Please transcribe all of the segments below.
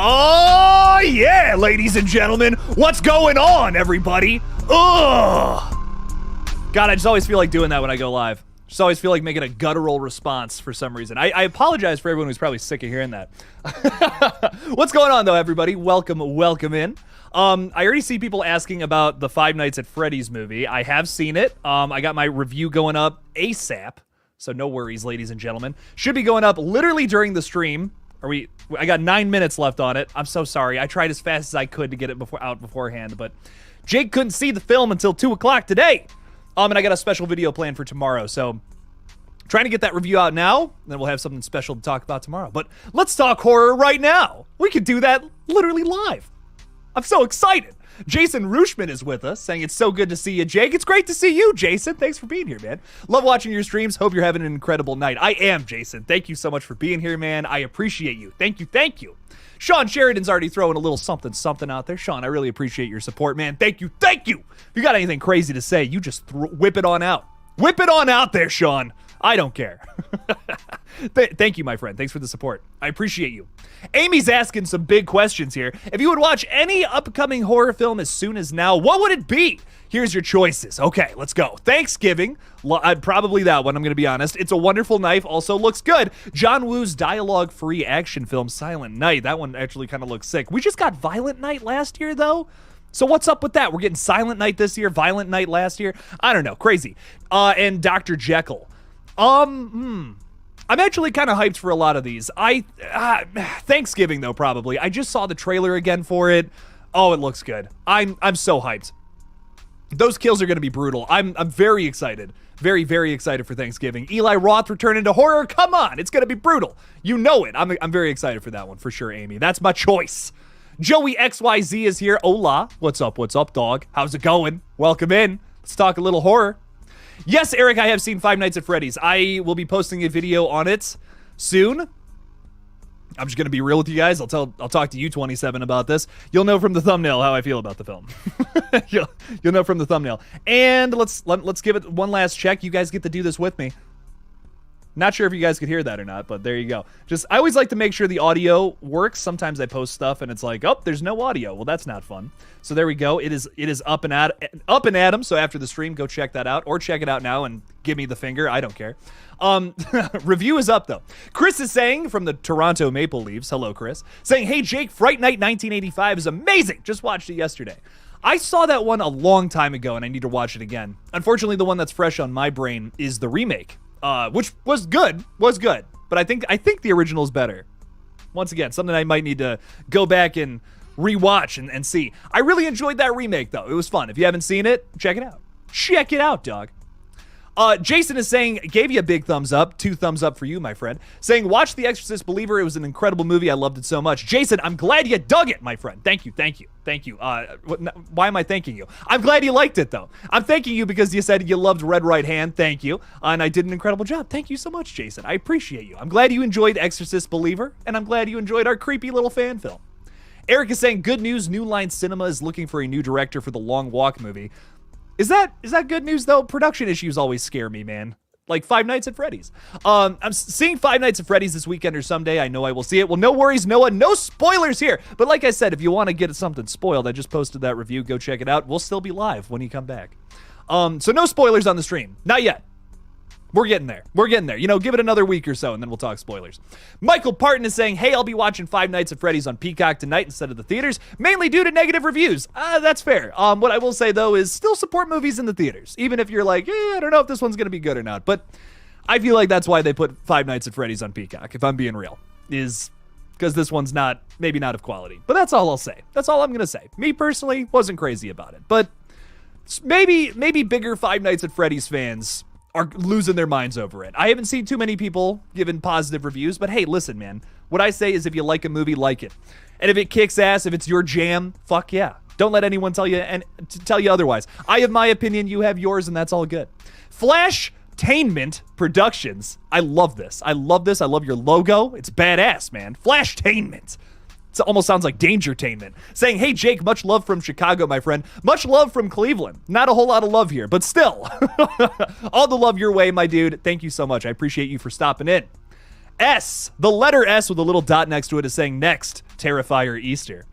Oh, yeah, ladies and gentlemen. What's going on, everybody? Ugh. God, I just always feel like doing that when I go live. Just always feel like making a guttural response for some reason. I apologize for everyone who's probably sick of hearing that. What's going on, though, everybody? Welcome in. I already see people asking about the Five Nights at Freddy's movie. I have seen it. I got my review going up ASAP, so no worries, ladies and gentlemen. Should be going up literally during the stream. I got 9 minutes left on it. I'm so sorry. I tried as fast as I could to get it out beforehand, but Jake couldn't see the film until 2 o'clock today. And I got a special video planned for tomorrow, so trying to get that review out now, and then we'll have something special to talk about tomorrow. But let's talk horror right now. We could do that literally live. I'm so excited. Jason Rushman is with us, saying it's so good to see you, Jake. It's great to see you, Jason. Thanks for being here, man. Love watching your streams. Hope you're having an incredible night. I am, Jason. Thank you so much for being here, man. I appreciate you. Thank you. Sean Sheridan's already throwing a little something out there. Sean, I really appreciate your support, man. Thank you. If you got anything crazy to say, you just whip it on out. Whip it on out there, Sean. I don't care. Thank you, my friend. Thanks for the support. I appreciate you. Amy's asking some big questions here. If you would watch any upcoming horror film as soon as now, what would it be? Here's your choices. Okay, let's go. Thanksgiving. Probably that one, I'm going to be honest. It's a Wonderful Knife also looks good. John Woo's dialogue-free action film, Silent Night. That one actually kind of looks sick. We just got Violent Night last year, though. So what's up with that? We're getting Silent Night this year, Violent Night last year. I don't know. Crazy. And Dr. Jekyll. I'm actually kind of hyped for a lot of these. Thanksgiving, though, probably. I just saw the trailer again for it. Oh, it looks good. I'm so hyped. Those kills are going to be brutal. I'm very excited. Very, very excited for Thanksgiving. Eli Roth returning to horror. Come on. It's going to be brutal. You know it. I'm very excited for that one for sure, Amy. That's my choice. Joey XYZ is here. Hola. What's up, dog? How's it going? Welcome in. Let's talk a little horror. Yes, Eric, I have seen Five Nights at Freddy's. I will be posting a video on it soon. I'm just going to be real with you guys. I'll talk to you 27 about this. You'll know from the thumbnail how I feel about the film. You'll know from the thumbnail. And let's give it one last check. You guys get to do this with me. Not sure if you guys could hear that or not, but there you go. I always like to make sure the audio works. Sometimes I post stuff and it's like, oh, there's no audio. Well, that's not fun. So there we go. It is up and at 'em. So after the stream, go check that out, or check it out now and give me the finger. I don't care. Review is up though. Chris is saying from the Toronto Maple Leafs. Hello, Chris. Saying, hey Jake, Fright Night 1985 is amazing. Just watched it yesterday. I saw that one a long time ago and I need to watch it again. Unfortunately, the one that's fresh on my brain is the remake. Which was good, but I think the original is better. Once again, something I might need to go back and rewatch and see. I really enjoyed that remake, though. It was fun. If you haven't seen it, check it out. Check it out, dog. Jason is saying, gave you a big thumbs up. 2 thumbs up for you, my friend. Saying, watch The Exorcist Believer. It was an incredible movie. I loved it so much. Jason, I'm glad you dug it, my friend. Thank you. Why am I thanking you? I'm glad you liked it, though. I'm thanking you because you said you loved Red Right Hand. Thank you. And I did an incredible job. Thank you so much, Jason. I appreciate you. I'm glad you enjoyed Exorcist Believer, and I'm glad you enjoyed our creepy little fan film. Eric is saying, good news. New Line Cinema is looking for a new director for the Long Walk movie. Is that good news, though? Production issues always scare me, man. Like Five Nights at Freddy's. I'm seeing Five Nights at Freddy's this weekend or someday. I know I will see it. Well, no worries, Noah. No spoilers here. But like I said, if you want to get something spoiled, I just posted that review. Go check it out. We'll still be live when you come back. So no spoilers on the stream. Not yet. We're getting there. Give it another week or so, and then we'll talk spoilers. Michael Parton is saying, hey, I'll be watching Five Nights at Freddy's on Peacock tonight instead of the theaters, mainly due to negative reviews. That's fair. What I will say, though, is still support movies in the theaters, even if you're like, I don't know if this one's going to be good or not. But I feel like that's why they put Five Nights at Freddy's on Peacock, if I'm being real, is because this one's maybe not of quality. But that's all I'll say. That's all I'm going to say. Me, personally, wasn't crazy about it. But maybe bigger Five Nights at Freddy's fans are losing their minds over it. I haven't seen too many people giving positive reviews, but hey, listen, man. What I say is if you like a movie, like it. And if it kicks ass, if it's your jam, fuck yeah. Don't let anyone tell you otherwise. I have my opinion, you have yours, and that's all good. Flashtainment Productions. I love this. I love your logo. It's badass, man. Flashtainment. It almost sounds like Dangertainment. Saying, hey, Jake, much love from Chicago, my friend. Much love from Cleveland. Not a whole lot of love here, but still. All the love your way, my dude. Thank you so much. I appreciate you for stopping in. S, the letter S with a little dot next to it is saying next, Terrifier Easter.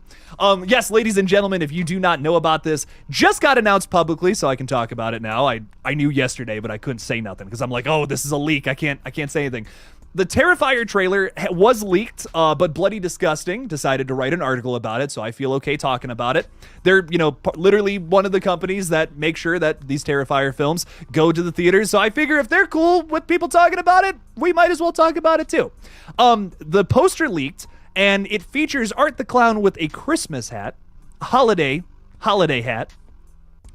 Yes, ladies and gentlemen, if you do not know about this, just got announced publicly, so I can talk about it now. I knew yesterday, but I couldn't say nothing because I'm like, oh, this is a leak. I can't say anything. The Terrifier trailer was leaked, but Bloody Disgusting decided to write an article about it, so I feel okay talking about it. They're, literally one of the companies that make sure that these Terrifier films go to the theaters, so I figure if they're cool with people talking about it, we might as well talk about it too. The poster leaked, and it features Art the Clown with a Christmas hat, holiday hat,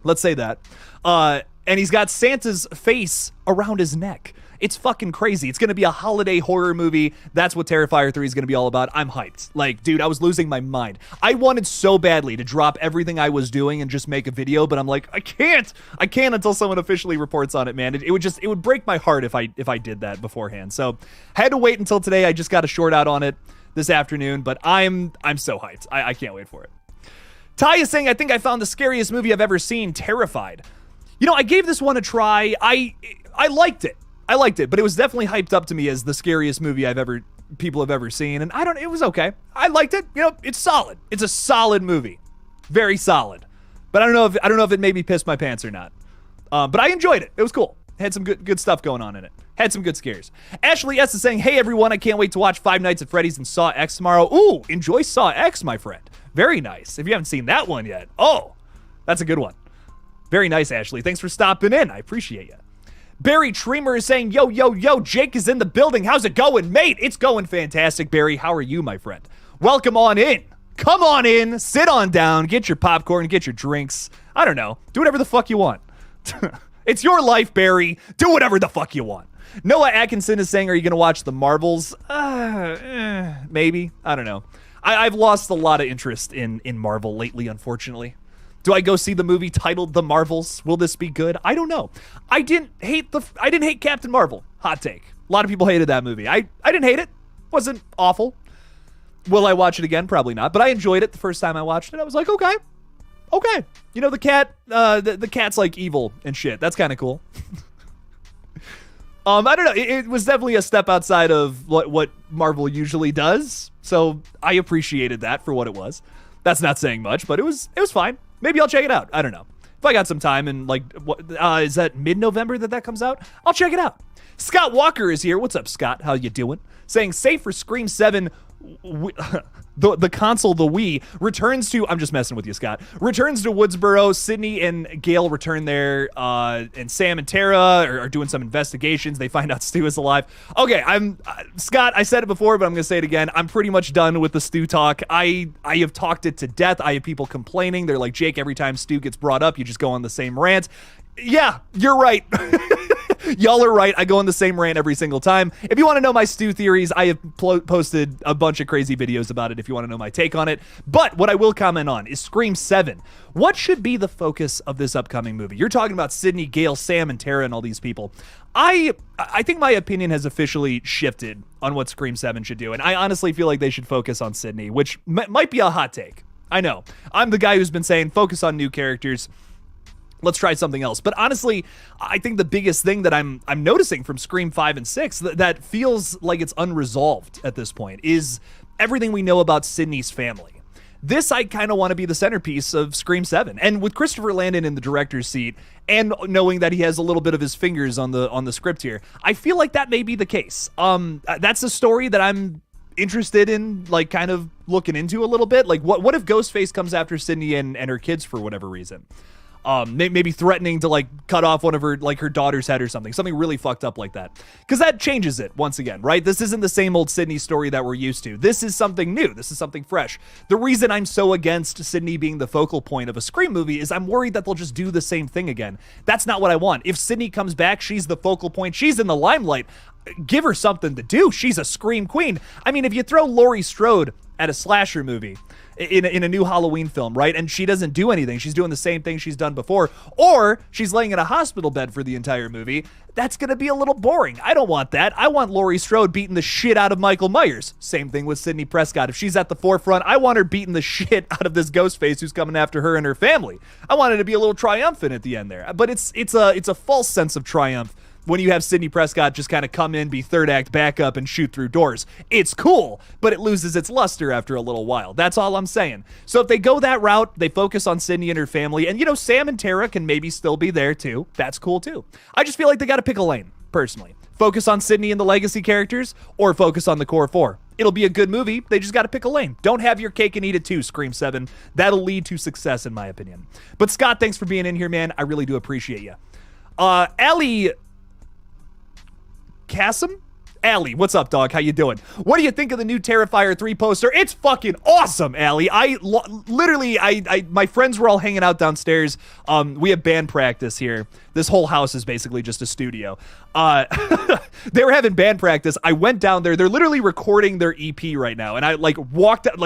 let's say that, and he's got Santa's face around his neck. It's fucking crazy. It's going to be a holiday horror movie. That's what Terrifier 3 is going to be all about. I'm hyped. Like, dude, I was losing my mind. I wanted so badly to drop everything I was doing and just make a video, but I'm like, I can't until someone officially reports on it, man. It would break my heart if I did that beforehand. So I had to wait until today. I just got a short out on it this afternoon, but I'm so hyped. I can't wait for it. Ty is saying, I think I found the scariest movie I've ever seen, Terrified. I gave this one a try. I liked it. But it was definitely hyped up to me as the scariest movie people have ever seen, and it was okay. I liked it. It's solid. It's a solid movie. Very solid. But I don't know if it made me piss my pants or not. But I enjoyed it. It was cool. It had some good stuff going on in it. Had some good scares. Ashley S is saying, hey everyone, I can't wait to watch Five Nights at Freddy's and Saw X tomorrow. Ooh, enjoy Saw X, my friend. Very nice. If you haven't seen that one yet, that's a good one. Very nice, Ashley. Thanks for stopping in. I appreciate you. Barry Tremer is saying, yo, Jake is in the building. How's it going, mate? It's going fantastic, Barry. How are you, my friend? Welcome on in. Come on in. Sit on down. Get your popcorn. Get your drinks. I don't know. Do whatever the fuck you want. It's your life, Barry. Do whatever the fuck you want. Noah Atkinson is saying, are you going to watch the Marvels? Maybe. I don't know. I've lost a lot of interest in Marvel lately, unfortunately. Do I go see the movie titled The Marvels? Will this be good? I don't know. I didn't hate Captain Marvel. Hot take. A lot of people hated that movie. I didn't hate it. Wasn't awful. Will I watch it again? Probably not. But I enjoyed it the first time I watched it. I was like, okay. The cat, the cat's like evil and shit. That's kind of cool. I don't know. It was definitely a step outside of what Marvel usually does. So I appreciated that for what it was. That's not saying much, but it was fine. Maybe I'll check it out. I don't know. If I got some time and is that mid-November that comes out? I'll check it out. Scott Walker is here. What's up, Scott? How you doing? Saying, safe for Scream 7, the console, the Wii, returns to, I'm just messing with you, Scott, returns to Woodsboro. Sydney and Gail return there, and Sam and Tara are doing some investigations. They find out Stu is alive. Okay, Scott, I said it before, but I'm going to say it again. I'm pretty much done with the Stu talk. I have talked it to death. I have people complaining. They're like, Jake, every time Stu gets brought up, you just go on the same rant. Yeah, you're right. Y'all are right. I go on the same rant every single time. If you want to know my Stu theories, I have posted a bunch of crazy videos about it if you want to know my take on it. But what I will comment on is Scream 7. What should be the focus of this upcoming movie? You're talking about Sydney, Gail, Sam, and Tara and all these people. I think my opinion has officially shifted on what Scream 7 should do. And I honestly feel like they should focus on Sydney, which might be a hot take. I know. I'm the guy who's been saying focus on new characters. Let's try something else. But honestly, I think the biggest thing that I'm noticing from Scream 5 and 6 that feels like it's unresolved at this point is everything we know about Sydney's family. This, I kind of want to be the centerpiece of Scream 7. And with Christopher Landon in the director's seat and knowing that he has a little bit of his fingers on the script here, I feel like that may be the case. That's a story that I'm interested in, like, kind of looking into a little bit. Like, what if Ghostface comes after Sydney and her kids for whatever reason? Maybe threatening to like cut off one of her daughter's head or something really fucked up like that, because that changes it once again, right? This isn't the same old Sydney story that we're used to. This is something new. This is something fresh. The reason I'm so against Sydney being the focal point of a Scream movie is I'm worried that they'll just do the same thing again. That's not what I want. If Sydney comes back, she's the focal point, she's in the limelight, give her something to do. She's a Scream queen. I mean, if you throw Laurie Strode at a slasher movie in a new Halloween film, right? And she doesn't do anything. She's doing the same thing she's done before, or she's laying in a hospital bed for the entire movie. That's going to be a little boring. I don't want that. I want Laurie Strode beating the shit out of Michael Myers. Same thing with Sidney Prescott. If she's at the forefront, I want her beating the shit out of this Ghostface who's coming after her and her family. I want it to be a little triumphant at the end there. But it's a false sense of triumph when you have Sidney Prescott just kind of come in, be third act backup, and shoot through doors. It's cool, but it loses its luster after a little while. That's all I'm saying. So if they go that route, they focus on Sidney and her family, and, you know, Sam and Tara can maybe still be there, too. That's cool, too. I just feel like they got to pick a lane, personally. Focus on Sidney and the legacy characters, or focus on the core four. It'll be a good movie. They just got to pick a lane. Don't have your cake and eat it too, Scream 7. That'll lead to success, in my opinion. But Scott, thanks for being in here, man. I really do appreciate you. Allie Kasim? Allie, what's up, dog? How you doing? What do you think of the new Terrifier 3 poster? It's fucking awesome, Allie. Literally, my friends were all hanging out downstairs. We have band practice here. This whole house is basically just a studio. They were having band practice. I went down there. They're literally recording their EP right now. And I walked out,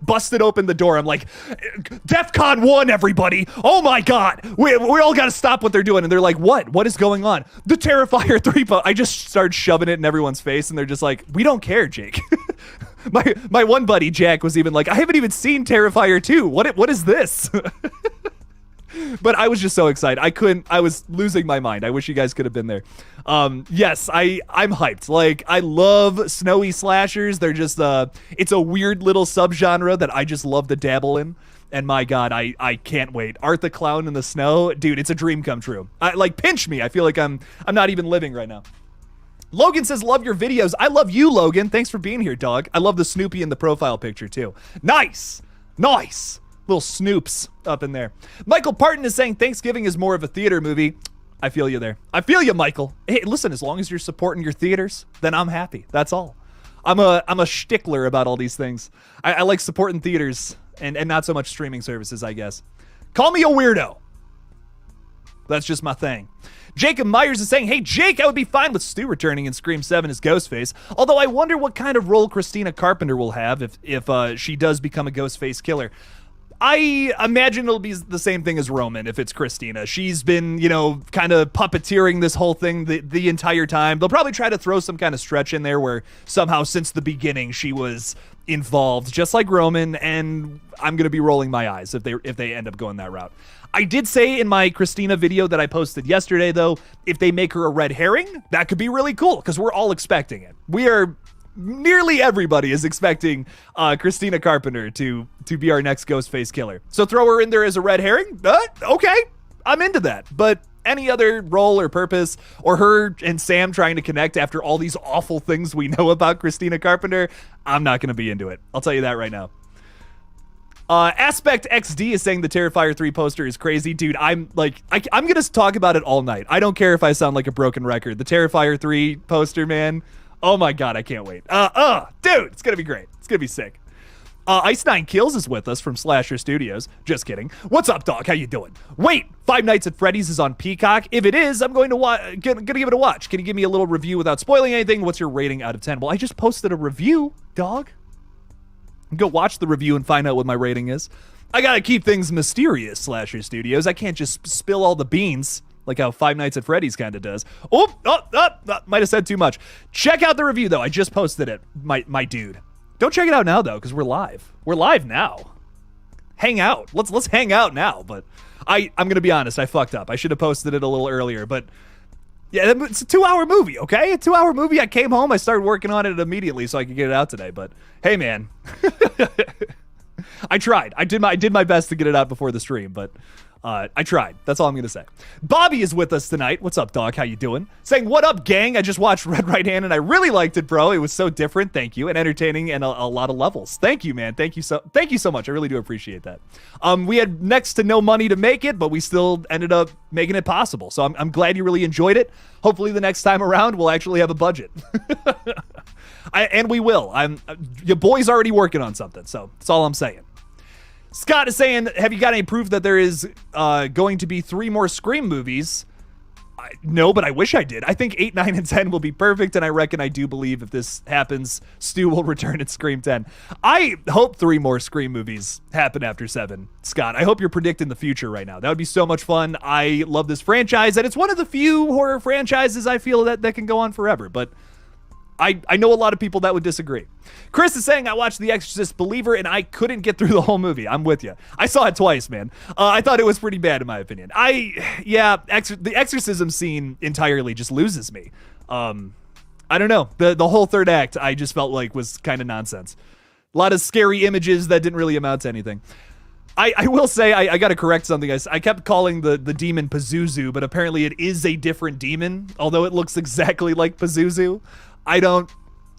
busted open the door. I'm like, DEFCON 1, everybody. Oh my God. We all got to stop what they're doing. And they're like, what? What is going on? The Terrifier 3 I just started shoving it in everyone's face. And they're just like, we don't care, Jake. my one buddy, Jack, was even like, I haven't even seen Terrifier 2. What is this? But I was just so excited. I was losing my mind. I wish you guys could have been there. Yes, I'm hyped. Like, I love snowy slashers. They're just, it's a weird little subgenre that I just love to dabble in. And my God, I can't wait. Art the Clown in the Snow. Dude, it's a dream come true. Pinch me. I feel like I'm not even living right now. Logan says, love your videos. I love you, Logan. Thanks for being here, dog. I love the Snoopy in the profile picture, too. Nice. Nice. Little Snoops up in there. Michael Parton is saying Thanksgiving is more of a theater movie. I feel you there. I feel you, Michael. Hey, listen, as long as you're supporting your theaters, then I'm happy. That's all. I'm a stickler about all these things. I like supporting theaters and not so much streaming services, I guess. Call me a weirdo. That's just my thing. Jacob Myers is saying, hey, Jake, I would be fine with Stu returning in Scream 7 as Ghostface, although I wonder what kind of role Christina Carpenter will have if she does become a Ghostface killer. I imagine it'll be the same thing as Roman if it's Christina. She's been, kind of puppeteering this whole thing the entire time. They'll probably try to throw some kind of stretch in there where somehow since the beginning she was involved, just like Roman, and I'm going to be rolling my eyes if they end up going that route. I did say in my Christina video that I posted yesterday, though, if they make her a red herring, that could be really cool because we're all expecting it. Nearly everybody is expecting Christina Carpenter to be our next Ghostface killer. So throw her in there as a red herring? Okay, I'm into that. But any other role or purpose, or her and Sam trying to connect after all these awful things we know about Christina Carpenter, I'm not going to be into it. I'll tell you that right now. Aspect XD is saying the Terrifier 3 poster is crazy. Dude, I'm going to talk about it all night. I don't care if I sound like a broken record. The Terrifier 3 poster, man. Oh my God, I can't wait. Dude, it's gonna be great. It's gonna be sick. Ice9 Kills is with us from Slasher Studios. Just kidding. What's up, dog? How you doing? Wait, Five Nights at Freddy's is on Peacock. If it is, I'm going to gonna give it a watch. Can you give me a little review without spoiling anything? What's your rating out of 10? Well, I just posted a review, dog. Go watch the review and find out what my rating is. I gotta keep things mysterious, Slasher Studios. I can't just spill all the beans. Like how Five Nights at Freddy's kind of does. Might have said too much. Check out the review, though. I just posted it, my dude. Don't check it out now, though, because we're live. We're live now. Hang out. Let's hang out now. But I'm going to be honest. I fucked up. I should have posted it a little earlier. But yeah, it's a 2-hour movie, okay? A 2-hour movie. I came home. I started working on it immediately so I could get it out today. But hey, man. I tried. I did my best to get it out before the stream, but I tried. That's all I'm going to say. Bobby is with us tonight. What's up, dog? How you doing? Saying, what up, gang? I just watched Red Right Hand, and I really liked it, bro. It was so different. Thank you. And entertaining and a lot of levels. Thank you, man. Thank you so much. I really do appreciate that. We had next to no money to make it, but we still ended up making it possible. So I'm glad you really enjoyed it. Hopefully the next time around, we'll actually have a budget. And we will. Your boy's already working on something, so that's all I'm saying. Scott is saying, have you got any proof that there is going to be 3 more Scream movies? No, but I wish I did. I think 8, 9, and 10 will be perfect, and I reckon I do believe if this happens, Stu will return at Scream 10. I hope 3 more Scream movies happen after 7, Scott. I hope you're predicting the future right now. That would be so much fun. I love this franchise, and it's one of the few horror franchises I feel that can go on forever, but I know a lot of people that would disagree. Chris is saying, I watched The Exorcist Believer and I couldn't get through the whole movie. I'm with you. I saw it twice, man. I thought it was pretty bad in my opinion. The exorcism scene entirely just loses me. I don't know. The whole third act I just felt like was kind of nonsense. A lot of scary images that didn't really amount to anything. I will say, I got to correct something. I kept calling the demon Pazuzu, but apparently it is a different demon, although it looks exactly like Pazuzu. I don't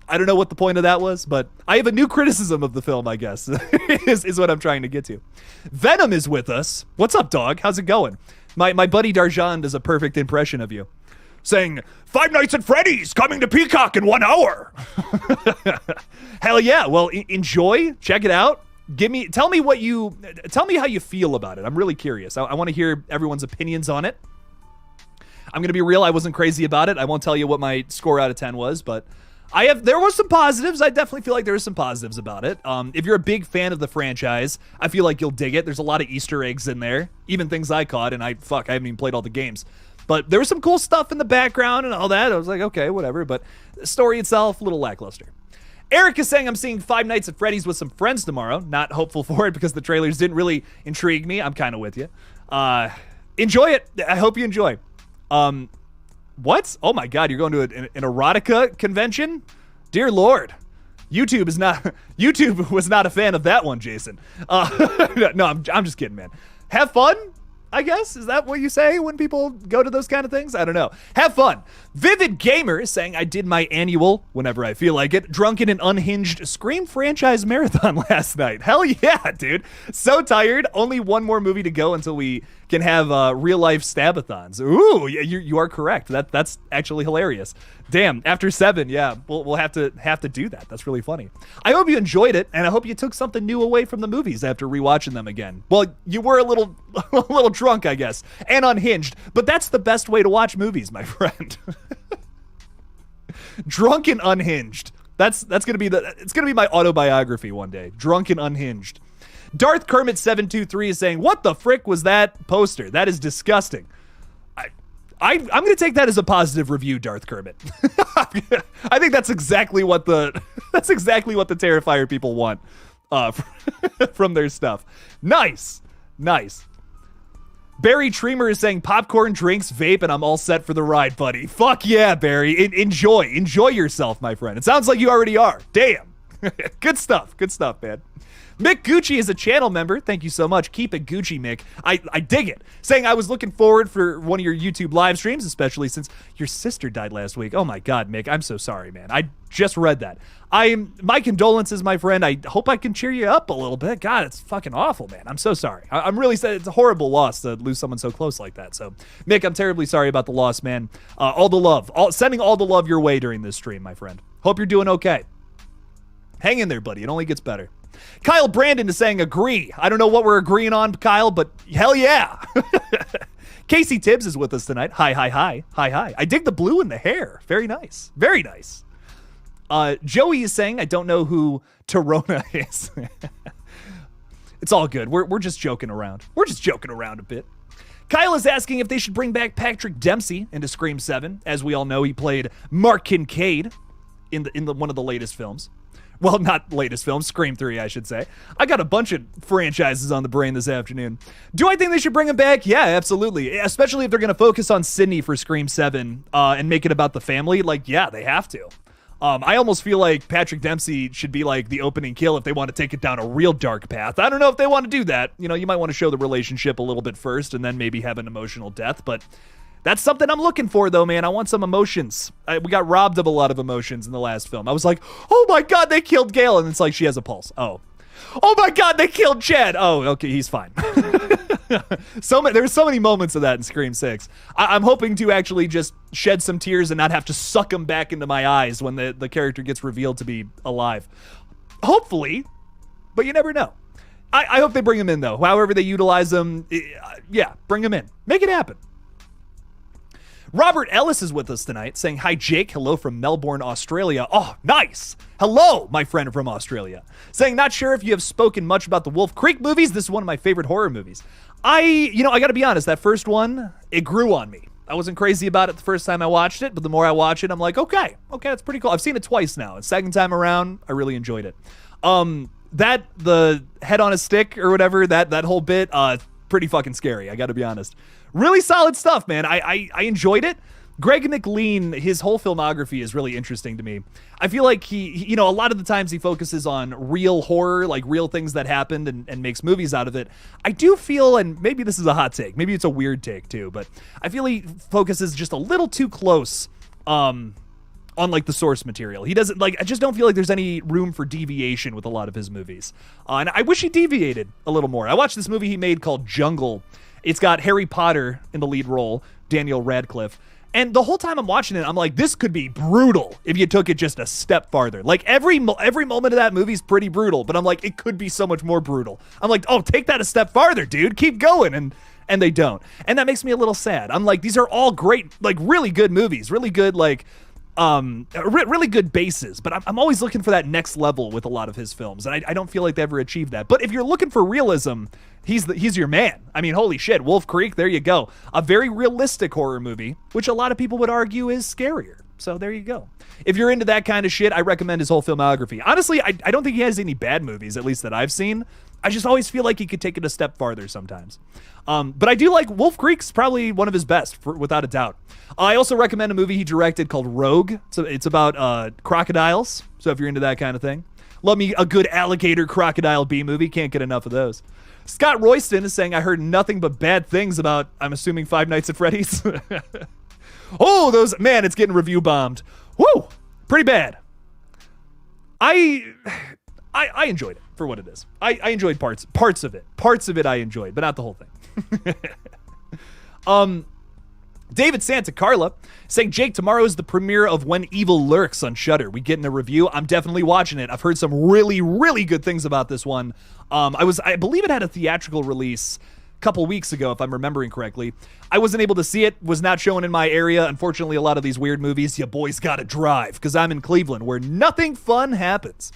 know what the point of that was, but I have a new criticism of the film, I guess, is what I'm trying to get to. Venom is with us. What's up, dog? How's it going? My buddy Darjan does a perfect impression of you, saying, Five Nights at Freddy's coming to Peacock in 1 hour. Hell yeah. Well, enjoy. Check it out. Tell me how you feel about it. I'm really curious. I want to hear everyone's opinions on it. I'm going to be real. I wasn't crazy about it. I won't tell you what my score out of 10 was, but there was some positives. I definitely feel like there were some positives about it. If you're a big fan of the franchise, I feel like you'll dig it. There's a lot of Easter eggs in there, even things I caught, and I haven't even played all the games. But there was some cool stuff in the background and all that. I was like, okay, whatever. But the story itself, a little lackluster. Eric is saying, I'm seeing Five Nights at Freddy's with some friends tomorrow. Not hopeful for it because the trailers didn't really intrigue me. I'm kind of with you. Enjoy it. I hope you enjoy. What? Oh my God, you're going to an erotica convention? Dear Lord. YouTube was not a fan of that one, Jason. No, I'm just kidding, man. Have fun, I guess. Is that what you say when people go to those kind of things? I don't know. Have fun. Vivid Gamer is saying, I did my annual, whenever I feel like it, drunken and unhinged Scream franchise marathon last night. Hell yeah, dude. So tired. Only one more movie to go until we can have real life stabathons. Ooh, you are correct. That's actually hilarious. Damn, after 7, yeah, we'll have to do that. That's really funny. I hope you enjoyed it, and I hope you took something new away from the movies after rewatching them again. Well, you were a little drunk, I guess, and unhinged, but that's the best way to watch movies, my friend. Drunk and unhinged. That's gonna be it's gonna be my autobiography one day. Drunk and unhinged. Darth Kermit 723 is saying, what the frick was that poster? That is disgusting. I'm going to take that as a positive review, Darth Kermit. I think that's exactly what the Terrifier people want from their stuff. Nice. Barry Tremer is saying popcorn, drinks, vape, and I'm all set for the ride, buddy. Fuck yeah, Barry. Enjoy yourself, my friend. It sounds like you already are. Damn. Good stuff, man. Mick Gucci is a channel member. Thank you so much. Keep it Gucci, Mick. I dig it. Saying I was looking forward for one of your YouTube live streams, especially since your sister died last week. Oh my God, Mick. I'm so sorry, man. I just read that. My condolences, my friend. I hope I can cheer you up a little bit. God, it's fucking awful, man. I'm so sorry. I'm really sad. It's a horrible loss to lose someone so close like that. So, Mick, I'm terribly sorry about the loss, man. All the love. Sending all the love your way during this stream, my friend. Hope you're doing okay. Hang in there, buddy. It only gets better. Kyle Brandon is saying agree. I don't know what we're agreeing on, Kyle, but hell yeah. Casey Tibbs is with us tonight. Hi. I dig the blue in the hair. Very nice. Joey is saying, I don't know who Torona is. It's all good. We're just joking around. We're just joking around a bit. Kyle is asking if they should bring back Patrick Dempsey into Scream 7. As we all know, he played Mark Kincaid in one of the latest films. Well, not latest film, Scream 3, I should say. I got a bunch of franchises on the brain this afternoon. Do I think they should bring him back? Yeah, absolutely. Especially if they're going to focus on Sydney for Scream 7 and make it about the family. Like, yeah, they have to. I almost feel like Patrick Dempsey should be like the opening kill if they want to take it down a real dark path. I don't know if they want to do that. You know, you might want to show the relationship a little bit first and then maybe have an emotional death, but that's something I'm looking for, though, man. I want some emotions. We got robbed of a lot of emotions in the last film. I was like, oh my God, they killed Gail. And it's like, she has a pulse. Oh my God, they killed Chad. Oh, okay, he's fine. There's so many moments of that in Scream 6. I'm hoping to actually just shed some tears and not have to suck them back into my eyes when the character gets revealed to be alive. Hopefully, but you never know. I hope they bring him in, though. However they utilize them, yeah, bring him in. Make it happen. Robert Ellis is with us tonight saying, hi, Jake. Hello from Melbourne, Australia. Oh, nice. Hello, my friend from Australia. Saying, not sure if you have spoken much about the Wolf Creek movies. This is one of my favorite horror movies. I got to be honest, that first one, it grew on me. I wasn't crazy about it the first time I watched it, but the more I watch it, I'm like, okay, that's pretty cool. I've seen it twice now. And second time around, I really enjoyed it. The head on a stick or whatever, that whole bit, pretty fucking scary, I gotta be honest. Really solid stuff, man. I enjoyed it. Greg McLean, his whole filmography is really interesting to me. I feel like he a lot of the times he focuses on real horror, like real things that happened and makes movies out of it. I do feel, and maybe this is a hot take, maybe it's a weird take too, but I feel he focuses just a little too close on like the source material. He doesn't I just don't feel like there's any room for deviation with a lot of his movies. And I wish he deviated a little more. I watched this movie he made called Jungle. It's got Harry Potter in the lead role, Daniel Radcliffe. And the whole time I'm watching it, I'm like, this could be brutal if you took it just a step farther. Like every moment of that movie is pretty brutal, but I'm like, it could be so much more brutal. I'm like, oh, take that a step farther, dude. Keep going. And they don't. And that makes me a little sad. I'm like, these are all great, like really good movies, really good, like, really good bases, but I'm always looking for that next level with a lot of his films, and I don't feel like they ever achieved that. But if you're looking for realism, he's your man. I mean, holy shit, Wolf Creek, there you go. A very realistic horror movie, which a lot of people would argue is scarier. So there you go. If you're into that kind of shit, I recommend his whole filmography. Honestly, I don't think he has any bad movies, at least that I've seen. I just always feel like he could take it a step farther sometimes. But I do like Wolf Creek's probably one of his best, without a doubt. I also recommend a movie he directed called Rogue. So it's about crocodiles. So if you're into that kind of thing. Love me a good alligator crocodile B movie. Can't get enough of those. Scott Royston is saying, I heard nothing but bad things about, I'm assuming, Five Nights at Freddy's. Oh, man, it's getting review bombed. Woo, pretty bad. I enjoyed it for what it is. I enjoyed parts of it. Parts of it I enjoyed, but not the whole thing. David Santa Carla saying, Jake, tomorrow is the premiere of When Evil Lurks on Shudder. We getting a review? I'm definitely watching it. I've heard some really, really good things about this one. I believe it had a theatrical release a couple weeks ago, if I'm remembering correctly. I wasn't able to see it, was not shown in my area. Unfortunately, a lot of these weird movies, you boys gotta drive, because I'm in Cleveland, where nothing fun happens.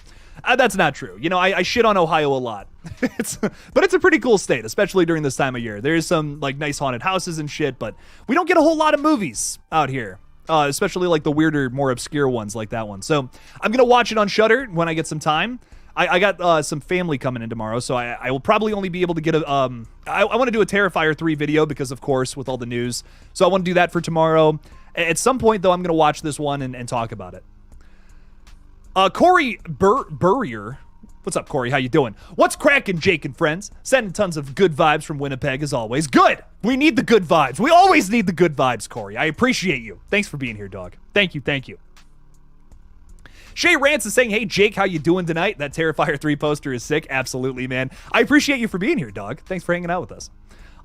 That's not true. You know, I shit on Ohio a lot. But it's a pretty cool state, especially during this time of year. There's some like nice haunted houses and shit, but we don't get a whole lot of movies out here, especially like the weirder, more obscure ones like that one. So I'm going to watch it on Shudder when I get some time. I got some family coming in tomorrow, so I will probably only be able to get a... I want to do a Terrifier 3 video because, of course, with all the news. So I want to do that for tomorrow. At some point, though, I'm going to watch this one and talk about it. Corey Burrier. What's up, Corey? How you doing? What's cracking, Jake and friends? Sending tons of good vibes from Winnipeg, as always. Good! We need the good vibes. We always need the good vibes, Corey. I appreciate you. Thanks for being here, dog. Thank you. Shay Rance is saying, hey, Jake, how you doing tonight? That Terrifier 3 poster is sick. Absolutely, man. I appreciate you for being here, dog. Thanks for hanging out with us.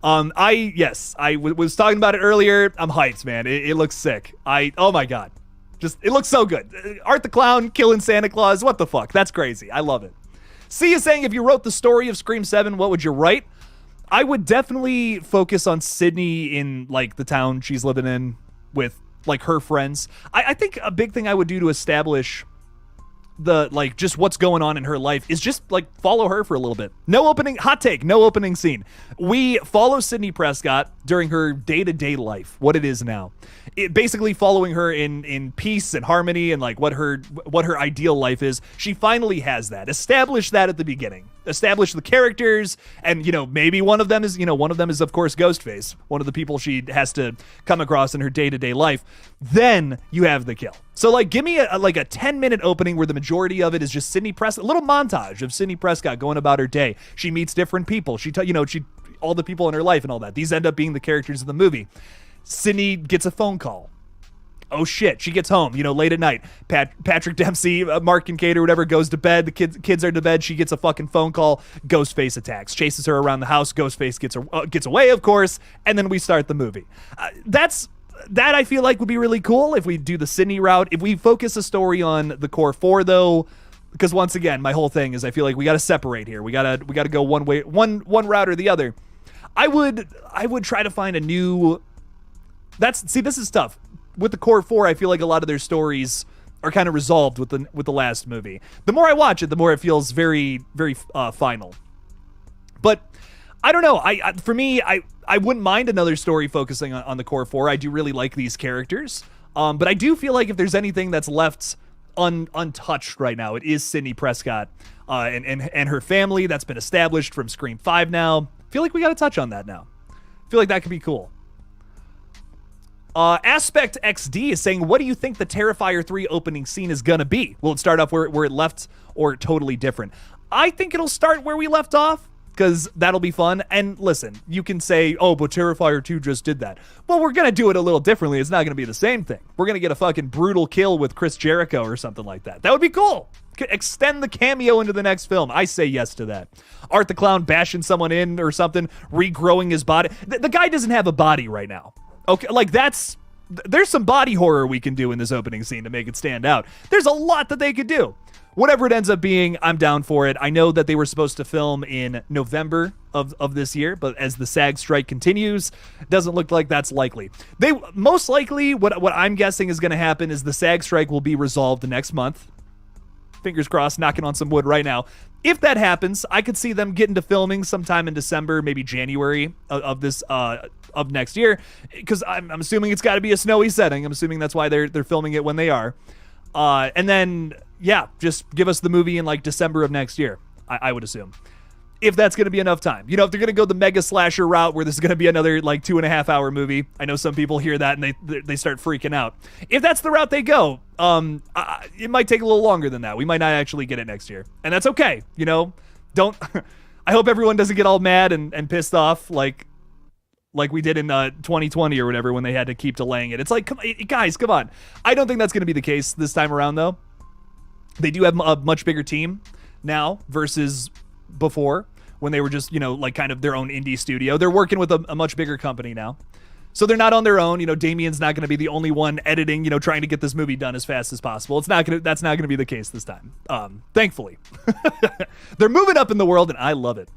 I was talking about it earlier. I'm hyped, man. It looks sick. Oh my God. It looks so good. Art the Clown killing Santa Claus. What the fuck? That's crazy. I love it. C is saying, if you wrote the story of Scream 7, what would you write? I would definitely focus on Sydney in, like, the town she's living in with, like, her friends. I think a big thing I would do to establish just what's going on in her life is just, like, follow her for a little bit. No opening scene. We follow Sydney Prescott during her day-to-day life, what it is now. Basically following her in peace and harmony and like what her ideal life is. She finally has that. Establish that at the beginning. Establish the characters, and maybe one of them is of course Ghostface, one of the people she has to come across in her day-to-day life. Then you have the kill. So like give me a 10-minute opening where the majority of it is just Sydney Prescott, a little montage of Sydney Prescott going about her day. She meets different people. She all the people in her life and all that. These end up being the characters of the movie. Sydney gets a phone call. Oh shit, she gets home, late at night. Patrick Dempsey, Mark Kincaid or whatever goes to bed. The kids are to bed. She gets a fucking phone call. Ghostface attacks, chases her around the house. Ghostface gets away, of course, and then we start the movie. That I feel like would be really cool if we do the Sydney route. If we focus a story on the core four, though, because once again, my whole thing is I feel like we got to separate here. We got to go one way, one route or the other. I would try to find a new. This is tough. With the core four, I feel like a lot of their stories are kind of resolved with the last movie. The more I watch it, the more it feels very, very final. But I don't know. For me, I wouldn't mind another story focusing on the core four. I do really like these characters. But I do feel like if there's anything that's left untouched right now, it is Sidney Prescott and her family that's been established from Scream 5 now. I feel like we got to touch on that now. I feel like that could be cool. Aspect XD is saying, what do you think the Terrifier 3 opening scene is going to be? Will it start off where it left or totally different? I think it'll start where we left off, because that'll be fun. And listen, you can say, oh, but Terrifier 2 just did that. Well, we're going to do it a little differently. It's not going to be the same thing. We're going to get a fucking brutal kill with Chris Jericho or something like that. That would be cool. Extend the cameo into the next film. I say yes to that. Art the Clown bashing someone in or something, regrowing his body. The guy doesn't have a body right now. Okay, like there's some body horror we can do in this opening scene to make it stand out. There's a lot that they could do. Whatever it ends up being, I'm down for it. I know that they were supposed to film in November of this year, but as the SAG strike continues, doesn't look like that's likely. They most likely, what I'm guessing is going to happen is the SAG strike will be resolved next month. Fingers crossed, knocking on some wood right now. If that happens, I could see them getting to filming sometime in December, maybe January of next year, because I'm assuming it's got to be a snowy setting. I'm assuming that's why they're filming it when they are. And then, yeah, just give us the movie in like December of next year, I would assume. If that's going to be enough time. You know, if they're going to go the mega slasher route where this is going to be another like 2.5 hour movie. I know some people hear that and they start freaking out. If that's the route they go, it might take a little longer than that. We might not actually get it next year. And that's okay. You know, I hope everyone doesn't get all mad and pissed off like we did in 2020 or whatever when they had to keep delaying it. It's like, guys, come on. I don't think that's going to be the case this time around, though. They do have a much bigger team now versus before when they were just, you know, like kind of their own indie studio. They're working with a much bigger company now. So they're not on their own. You know, Damien's not going to be the only one editing, you know, trying to get this movie done as fast as possible. That's not going to be the case this time. Thankfully. They're moving up in the world and I love it.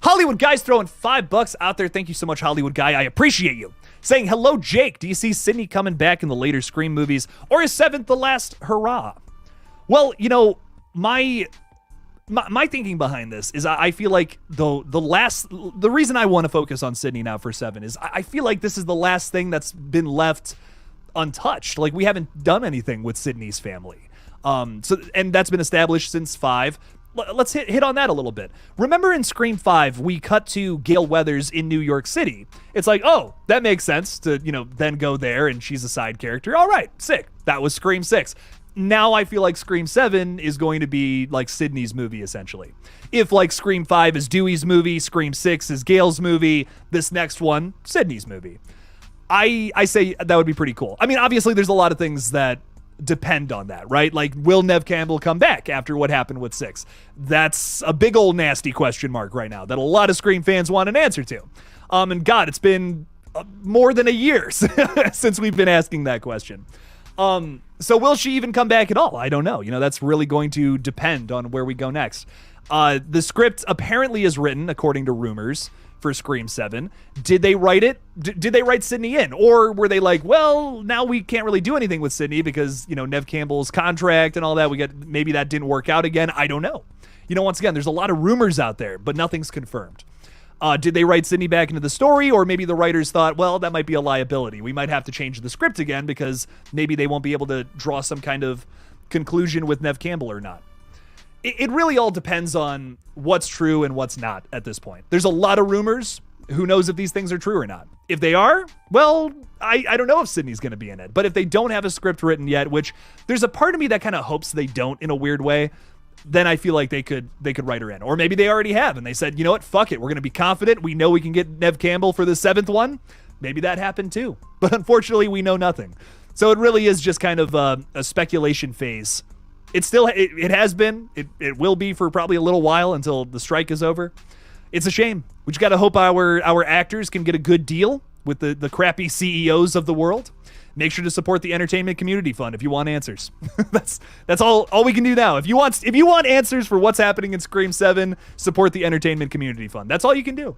Hollywood Guy's throwing $5 out there. Thank you so much, Hollywood Guy. I appreciate you. Saying, hello, Jake. Do you see Sidney coming back in the later Scream movies? Or is 7th the last hurrah? Well, you know, my thinking behind this is I feel like the reason I want to focus on Sidney now for 7 is I feel like this is the last thing that's been left untouched. Like, we haven't done anything with Sidney's family. And that's been established since 5. Let's hit on that a little bit. Remember in Scream 5, we cut to Gale Weathers in New York City. It's like, oh, that makes sense to, you know, then go there and she's a side character. All right, sick. That was Scream 6. Now I feel like Scream 7 is going to be like Sidney's movie, essentially. If like Scream 5 is Dewey's movie, Scream 6 is Gale's movie, this next one, Sidney's movie. I say that would be pretty cool. I mean, obviously there's a lot of things that depend on that, right? Like, will Nev Campbell come back after what happened with 6? That's a big old nasty question mark right now that a lot of Scream fans want an answer to. And God, it's been more than a year since we've been asking that question. So will she even come back at all? I don't know. You know, that's really going to depend on where we go next. The script apparently is written, according to rumors, for Scream 7. Did they write it? Did they write Sidney in? Or were they like, well, now we can't really do anything with Sidney because, you know, Nev Campbell's contract and all that. Maybe that didn't work out again. I don't know. You know, once again, there's a lot of rumors out there, but nothing's confirmed. Did they write Sidney back into the story? Or maybe the writers thought, well, that might be a liability. We might have to change the script again because maybe they won't be able to draw some kind of conclusion with Nev Campbell or not. It really all depends on what's true and what's not at this point. There's a lot of rumors. Who knows if these things are true or not? If they are, well, I don't know if Sidney's going to be in it. But if they don't have a script written yet, which there's a part of me that kind of hopes they don't in a weird way, then I feel like they could write her in. Or maybe they already have and they said, you know what, fuck it. We're going to be confident. We know we can get Nev Campbell for the 7th one. Maybe that happened too. But unfortunately, we know nothing. So it really is just kind of a speculation phase. It has been. It will be for probably a little while until the strike is over. It's a shame. We just got to hope our actors can get a good deal with the crappy CEOs of the world. Make sure to support the Entertainment Community Fund if you want answers. that's all we can do now. If you want answers for what's happening in Scream 7, support the Entertainment Community Fund. That's all you can do.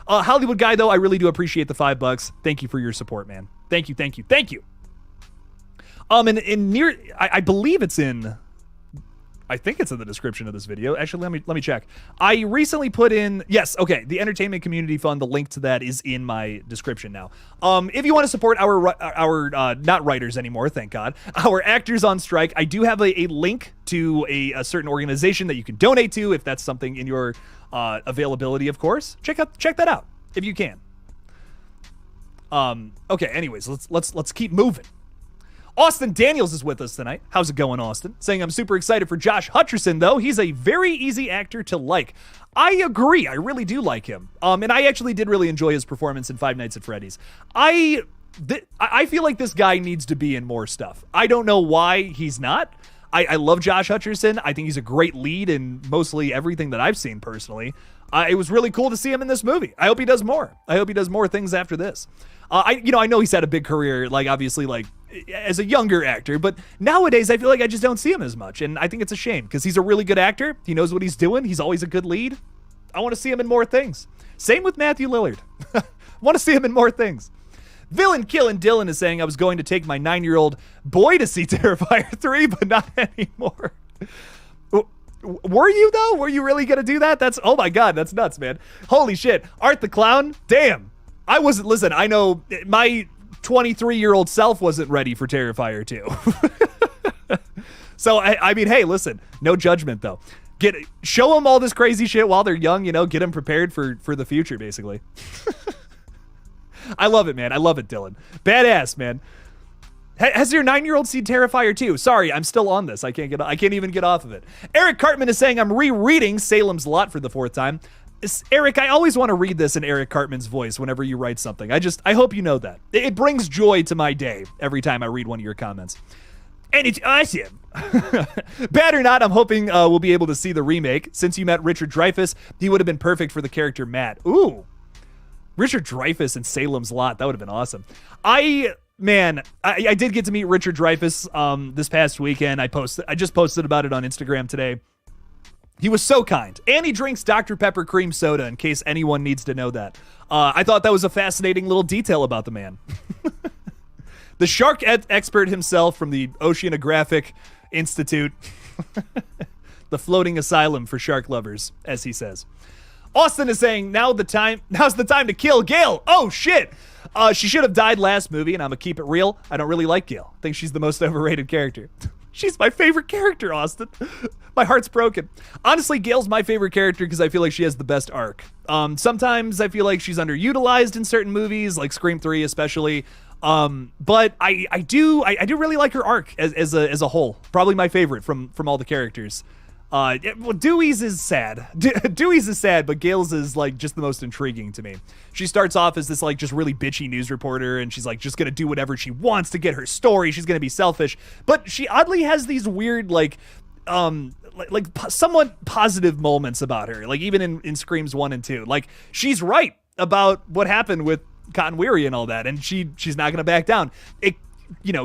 Hollywood Guy, though, I really do appreciate the $5. Thank you for your support, man. Thank you. And I believe it's in I think it's in the description of this video. Actually, let me check. I recently put in, yes, okay, the Entertainment Community Fund, the link to that is in my description now. If you want to support our not writers anymore, thank God, our actors on strike, I do have a link to a certain organization that you can donate to if that's something in your availability, of course. Check that out if you can. Okay, anyways, let's keep moving. Austin Daniels is with us tonight. How's it going, Austin? Saying, I'm super excited for Josh Hutcherson, though. He's a very easy actor to like. I agree. I really do like him. And I actually did really enjoy his performance in Five Nights at Freddy's. I feel like this guy needs to be in more stuff. I don't know why he's not. I love Josh Hutcherson. I think he's a great lead in mostly everything that I've seen personally. It was really cool to see him in this movie. I hope he does more. I hope he does more things after this. I know he's had a big career, like obviously like as a younger actor, but nowadays I feel like I just don't see him as much. And I think it's a shame because he's a really good actor. He knows what he's doing. He's always a good lead. I want to see him in more things. Same with Matthew Lillard. I want to see him in more things. Villain Killin' Dylan is saying, I was going to take my 9-year-old boy to see Terrifier 3, but not anymore. Were you, though? Were you really going to do that? Oh my God, that's nuts, man. Holy shit. Art the Clown? Damn. Listen, I know my 23-year-old self wasn't ready for Terrifier 2. So, I mean, hey, listen, no judgment, though. Show them all this crazy shit while they're young, get them prepared for the future, basically. I love it, man. I love it, Dylan. Badass, man. Has your 9-year-old seen Terrifier 2? Sorry, I'm still on this. I can't even get off of it. Eric Cartman is saying, I'm rereading Salem's Lot for the 4th time. Eric, I always want to read this in Eric Cartman's voice whenever you write something. I hope you know that. It brings joy to my day every time I read one of your comments. And it's awesome. Bad or not, I'm hoping we'll be able to see the remake. Since you met Richard Dreyfuss, he would have been perfect for the character Matt. Ooh. Richard Dreyfuss in Salem's Lot. That would have been awesome. I did get to meet Richard Dreyfuss this past weekend. I just posted about it on Instagram today. He was so kind. And he drinks Dr. Pepper cream soda, in case anyone needs to know that. I thought that was a fascinating little detail about the man. The shark expert himself from the Oceanographic Institute. The floating asylum for shark lovers, as he says. Austin is saying, now's the time to kill Gail. Oh, shit. She should have died last movie, and I'm going to keep it real. I don't really like Gail. I think she's the most overrated character. She's my favorite character, Austin. My heart's broken. Honestly, Gail's my favorite character because I feel like she has the best arc. Sometimes I feel like she's underutilized in certain movies, like Scream 3 especially. But I do really like her arc as a whole. Probably my favorite from all the characters. Dewey's is sad. Dewey's is sad, but Gail's is like just the most intriguing to me. She starts off as this like just really bitchy news reporter, and she's like just gonna do whatever she wants to get her story. She's gonna be selfish, but she oddly has these weird like somewhat positive moments about her. Like even in Screams 1 and 2, like she's right about what happened with Cotton Weary and all that, and she's not gonna back down.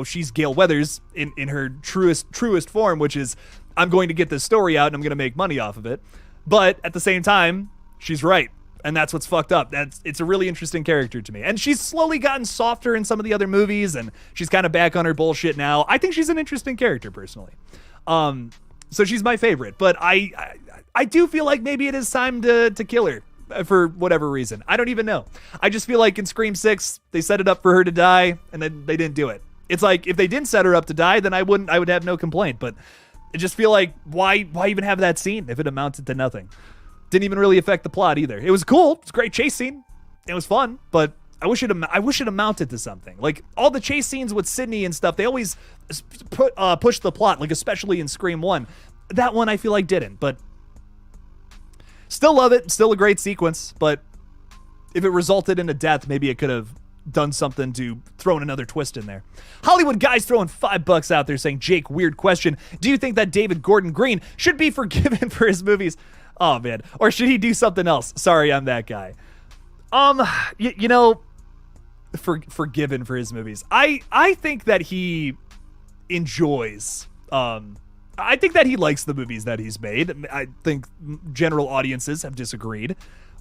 She's Gail Weathers in her truest form, which is, I'm going to get this story out and I'm going to make money off of it. But at the same time, she's right. And that's what's fucked up. It's a really interesting character to me. And she's slowly gotten softer in some of the other movies, and she's kind of back on her bullshit now. I think she's an interesting character personally. So she's my favorite, but I do feel like maybe it is time to kill her for whatever reason. I don't even know. I just feel like in Scream 6, they set it up for her to die and then they didn't do it. It's like, if they didn't set her up to die, then I would have no complaint, but I just feel like, why even have that scene if it amounted to nothing? Didn't even really affect the plot either. It was cool. It's a great chase scene. It was fun, but I wish it amounted to something. Like all the chase scenes with Sydney and stuff, they always push the plot, like especially in Scream 1. That one I feel like didn't, but still love it. Still a great sequence, but if it resulted in a death, maybe it could have done something to throw another twist in there. Hollywood Guys throwing $5 out there saying, Jake, weird question. Do you think that David Gordon Green should be forgiven for his movies? Oh man. Or should he do something else? Sorry, I'm that guy. Forgiven for his movies. I think that he enjoys, I think that he likes the movies that he's made. I think general audiences have disagreed.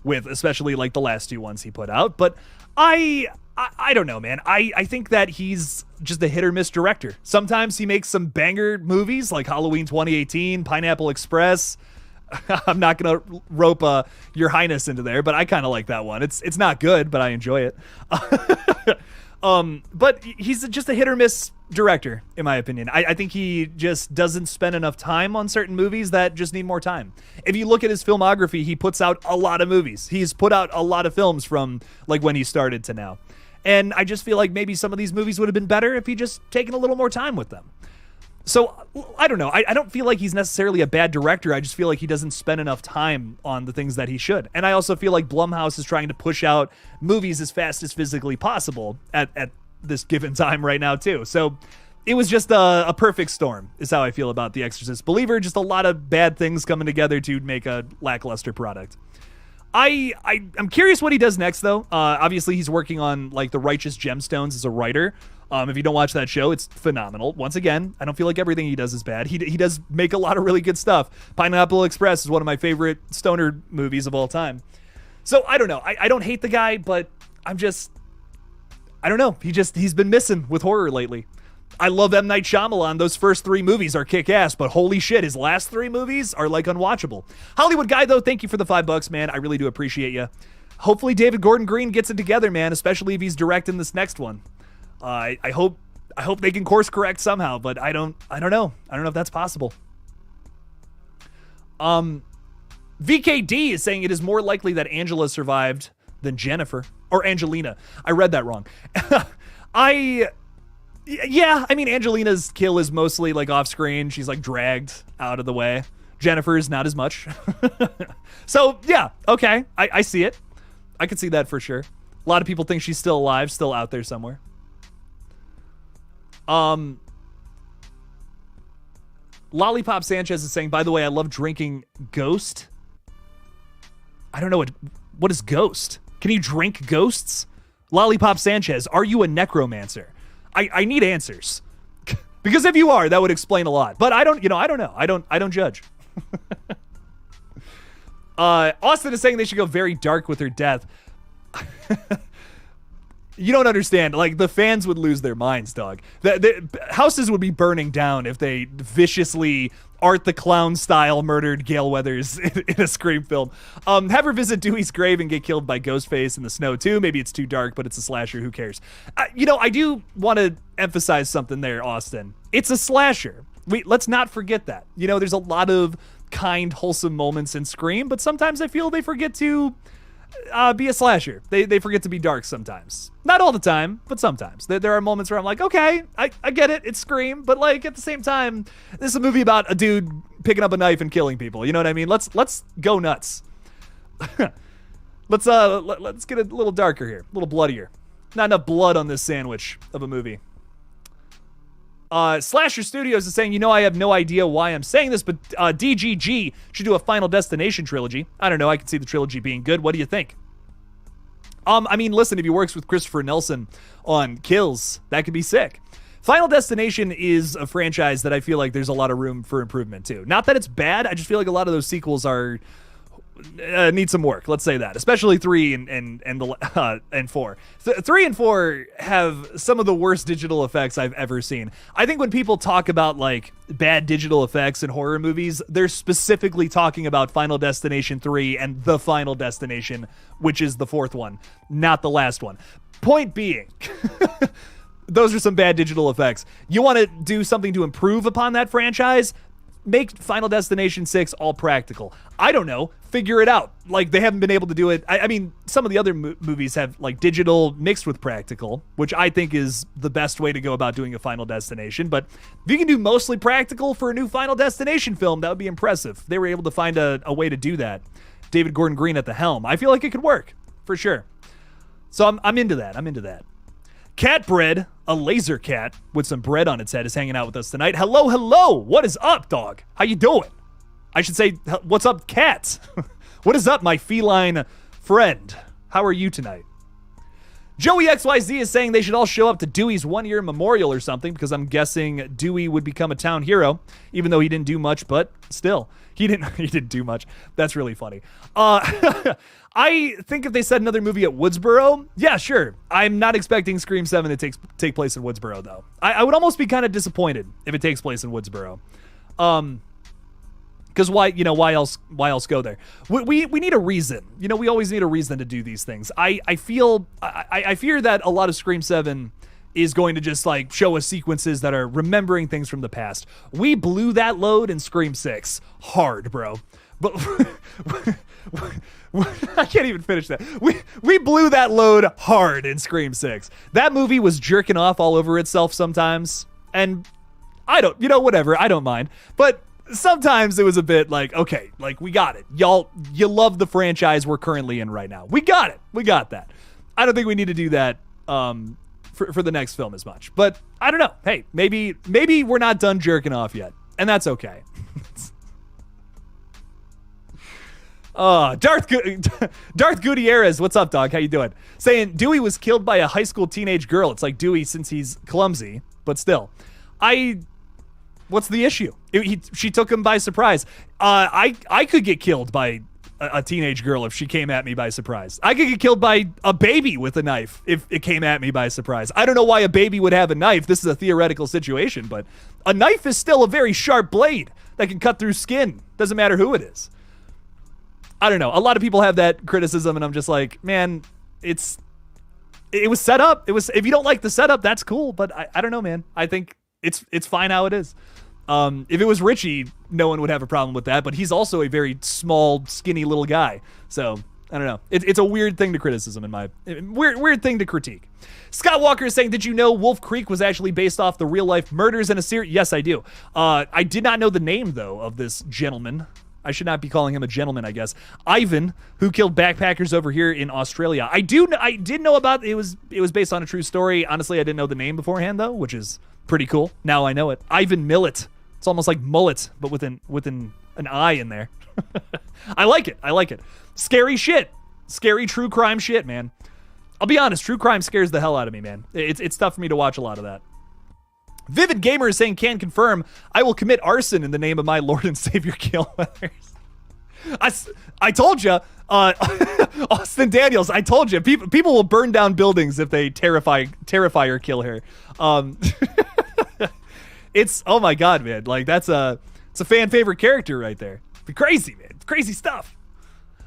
with especially like the last 2 ones he put out. But I don't know, man. I think that he's just a hit or miss director. Sometimes he makes some banger movies like Halloween 2018, Pineapple Express. I'm not gonna rope Your Highness into there, but I kind of like that one. It's not good, but I enjoy it. But he's just a hit or miss director, in my opinion. I think he just doesn't spend enough time on certain movies that just need more time. If you look at his filmography, he puts out a lot of movies. He's put out a lot of films from like when he started to now. And I just feel like maybe some of these movies would have been better if he just taken a little more time with them. So, I don't know. I don't feel like he's necessarily a bad director. I just feel like he doesn't spend enough time on the things that he should. And I also feel like Blumhouse is trying to push out movies as fast as physically possible at this given time right now, too. So, it was just a perfect storm, is how I feel about The Exorcist Believer. Just a lot of bad things coming together to make a lackluster product. I'm curious what he does next, though. Obviously, he's working on like The Righteous Gemstones as a writer. If you don't watch that show, it's phenomenal. Once again, I don't feel like everything he does is bad. He does make a lot of really good stuff. Pineapple Express is one of my favorite stoner movies of all time. So I don't know. I don't hate the guy, but I don't know. He's been missing with horror lately. I love M. Night Shyamalan. Those first 3 movies are kick-ass, but holy shit, his last 3 movies are like unwatchable. Hollywood Guy, though, thank you for the $5, man. I really do appreciate you. Hopefully David Gordon Green gets it together, man, especially if he's directing this next one. I hope they can course correct somehow, but I don't know. I don't know if that's possible. VKD is saying it is more likely that Angela survived than Jennifer or Angelina. I read that wrong. Yeah, I mean, Angelina's kill is mostly like off screen. She's like dragged out of the way. Jennifer's not as much. So yeah, okay. I see it. I could see that for sure. A lot of people think she's still alive, still out there somewhere. Lollipop Sanchez is saying, by the way, I love drinking Ghost. I don't know what is Ghost? Can you drink ghosts? Lollipop Sanchez, are you a necromancer? I need answers. Because if you are, that would explain a lot. But I don't know. I don't judge. Austin is saying they should go very dark with her death. You don't understand. Like, the fans would lose their minds, dog. The houses would be burning down if they viciously Art the Clown style murdered Gale Weathers in a Scream film. Have her visit Dewey's grave and get killed by Ghostface in the snow too. Maybe it's too dark, but it's a slasher. Who cares? I do want to emphasize something there, Austin. It's a slasher. Let's not forget that. There's a lot of kind, wholesome moments in Scream, but sometimes I feel they forget to be a slasher. They forget to be dark sometimes. Not all the time, but sometimes. There are moments where I'm like, okay, I get it. It's Scream, but like at the same time, this is a movie about a dude picking up a knife and killing people. You know what I mean? Let's go nuts. Let's get a little darker here, a little bloodier. Not enough blood on this sandwich of a movie. Slasher Studios is saying, I have no idea why I'm saying this, but DGG should do a Final Destination trilogy. I don't know. I can see the trilogy being good. What do you think? I mean, listen, if he works with Christopher Nelson on Kills, that could be sick. Final Destination is a franchise that I feel like there's a lot of room for improvement too. Not that it's bad. I just feel like a lot of those sequels need some work. Let's say that, especially 3 and 4. 3 and 4 have some of the worst digital effects I've ever seen. I think when people talk about like bad digital effects in horror movies, they're specifically talking about Final Destination 3 and The Final Destination, which is the 4th one, not the last one. Point being, those are some bad digital effects. You want to do something to improve upon that franchise? Make Final Destination 6 all practical. I don't know. Figure it out. Like, they haven't been able to do it. I mean, some of the other movies have, like, digital mixed with practical, which I think is the best way to go about doing a Final Destination. But if you can do mostly practical for a new Final Destination film, that would be impressive. They were able to find a way to do that. David Gordon Green at the helm. I feel like it could work, for sure. So I'm into that. I'm into that. Cat Bread, a laser cat with some bread on its head, is hanging out with us tonight. Hello. What is up, dog? How you doing? I should say, what's up, cat? What is up, my feline friend? How are you tonight? Joey XYZ is saying they should all show up to Dewey's 1-year memorial or something, because I'm guessing Dewey would become a town hero, even though he didn't do much, but still. He didn't do much. That's really funny. I think if they said another movie at Woodsboro, yeah, sure. I'm not expecting Scream 7 to take place in Woodsboro, though. I would almost be kind of disappointed if it takes place in Woodsboro. Because why else go there? We need a reason. We always need a reason to do these things. I fear that a lot of Scream 7 is going to just like show us sequences that are remembering things from the past. We blew that load in Scream 6 hard, bro. But I can't even finish that. We blew that load hard in Scream 6. That movie was jerking off all over itself sometimes, and I don't, whatever, I don't mind. But sometimes it was a bit like, okay, like we got it. Y'all, you love the franchise we're currently in right now. We got it. We got that. I don't think we need to do that for the next film as much. But I don't know. Hey, maybe we're not done jerking off yet, and that's okay. Darth Gutierrez, what's up, dog? How you doing? Saying Dewey was killed by a high school teenage girl. It's like Dewey since he's clumsy, but still. What's the issue? She took him by surprise. I could get killed by a teenage girl if she came at me by surprise. I could get killed by a baby with a knife if it came at me by surprise. I don't know why a baby would have a knife. This is a theoretical situation, but a knife is still a very sharp blade that can cut through skin. Doesn't matter who it is. I don't know. A lot of people have that criticism, and I'm just like, man, it was set up. If you don't like the setup, that's cool, but I don't know, man. I think it's fine how it is. If it was Richie, no one would have a problem with that, but he's also a very small, skinny little guy. So I don't know. It's a weird thing to criticism weird thing to critique. Scott Walker is saying, did you know Wolf Creek was actually based off the real life murders in a series? Yes, I do. I did not know the name though of this gentleman. I should not be calling him a gentleman, I guess. Ivan, who killed backpackers over here in Australia. I did know about it was based on a true story. Honestly, I didn't know the name beforehand though, which is pretty cool. Now I know it. Ivan Millet. It's almost like mullet, but with an I in there. I like it. Scary shit. Scary true crime shit, man. I'll be honest, true crime scares the hell out of me, man. It's tough for me to watch a lot of that. Vivid Gamer is saying, can confirm, I will commit arson in the name of my Lord and Savior Kill Weathers. I told you, Austin Daniels, I told you, people will burn down buildings if they Terrifier kill her. It's, oh my God, man. Like, it's a fan favorite character right there. Be crazy, man. It's crazy stuff.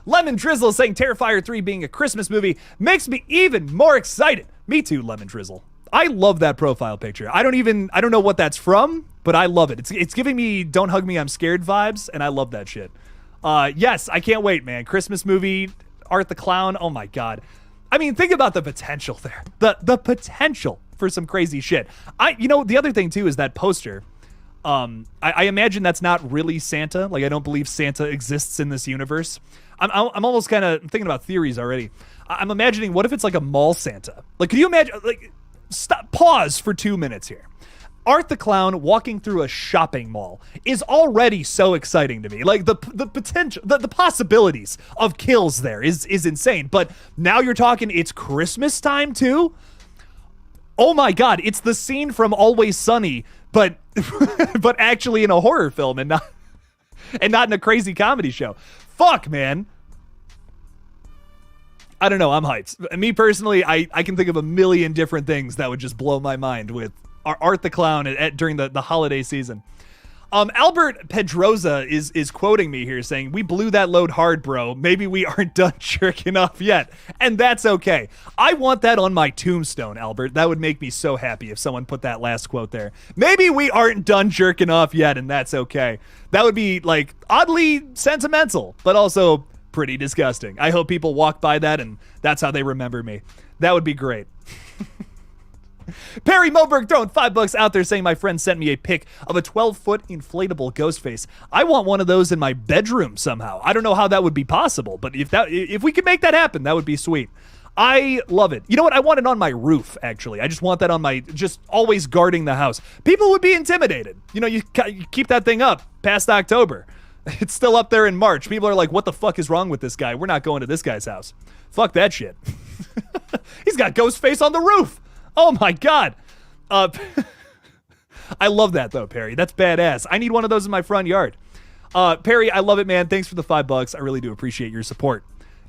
Lemon Drizzle is saying Terrifier 3 being a Christmas movie makes me even more excited. Me too, Lemon Drizzle. I love that profile picture. I don't know what that's from, but I love it. It's giving me Don't Hug Me, I'm Scared vibes, and I love that shit. Yes, I can't wait, man. Christmas movie, Art the Clown. Oh my God. I mean, think about the potential there. The potential for some crazy shit. The other thing too is that poster. I imagine that's not really Santa. Like, I don't believe Santa exists in this universe. I'm almost kind of thinking about theories already. I'm imagining, what if it's like a mall Santa? Like, could you imagine, like, pause for 2 minutes here. Art the Clown walking through a shopping mall is already so exciting to me. Like, the potential, the possibilities of kills there is insane. But now you're talking, it's Christmas time too? Oh my God, it's the scene from Always Sunny, but but actually in a horror film and not in a crazy comedy show. Fuck, man. I don't know, I'm hyped. Me personally, I can think of a million different things that would just blow my mind with Art the Clown during the holiday season. Albert Pedroza is quoting me here saying, we blew that load hard, bro. Maybe we aren't done jerking off yet. And that's okay. I want that on my tombstone, Albert. That would make me so happy if someone put that last quote there. Maybe we aren't done jerking off yet, and that's okay. That would be, like, oddly sentimental, but also pretty disgusting. I hope people walk by that and that's how they remember me. That would be great. Perry Moberg throwing $5 out there saying, my friend sent me a pic of a 12-foot inflatable Ghostface. I want one of those in my bedroom somehow. I don't know how that would be possible, but if we could make that happen, that would be sweet. I love it. You know what? I want it on my roof, actually. I just want that on my, just always guarding the house. People would be intimidated. You know, you keep that thing up past October. It's still up there in March. People are like, what the fuck is wrong with this guy? We're not going to this guy's house. Fuck that shit. He's got Ghostface on the roof. Oh my God. I love that though, Perry. That's badass. I need one of those in my front yard. Perry, I love it, man. Thanks for the $5. I really do appreciate your support.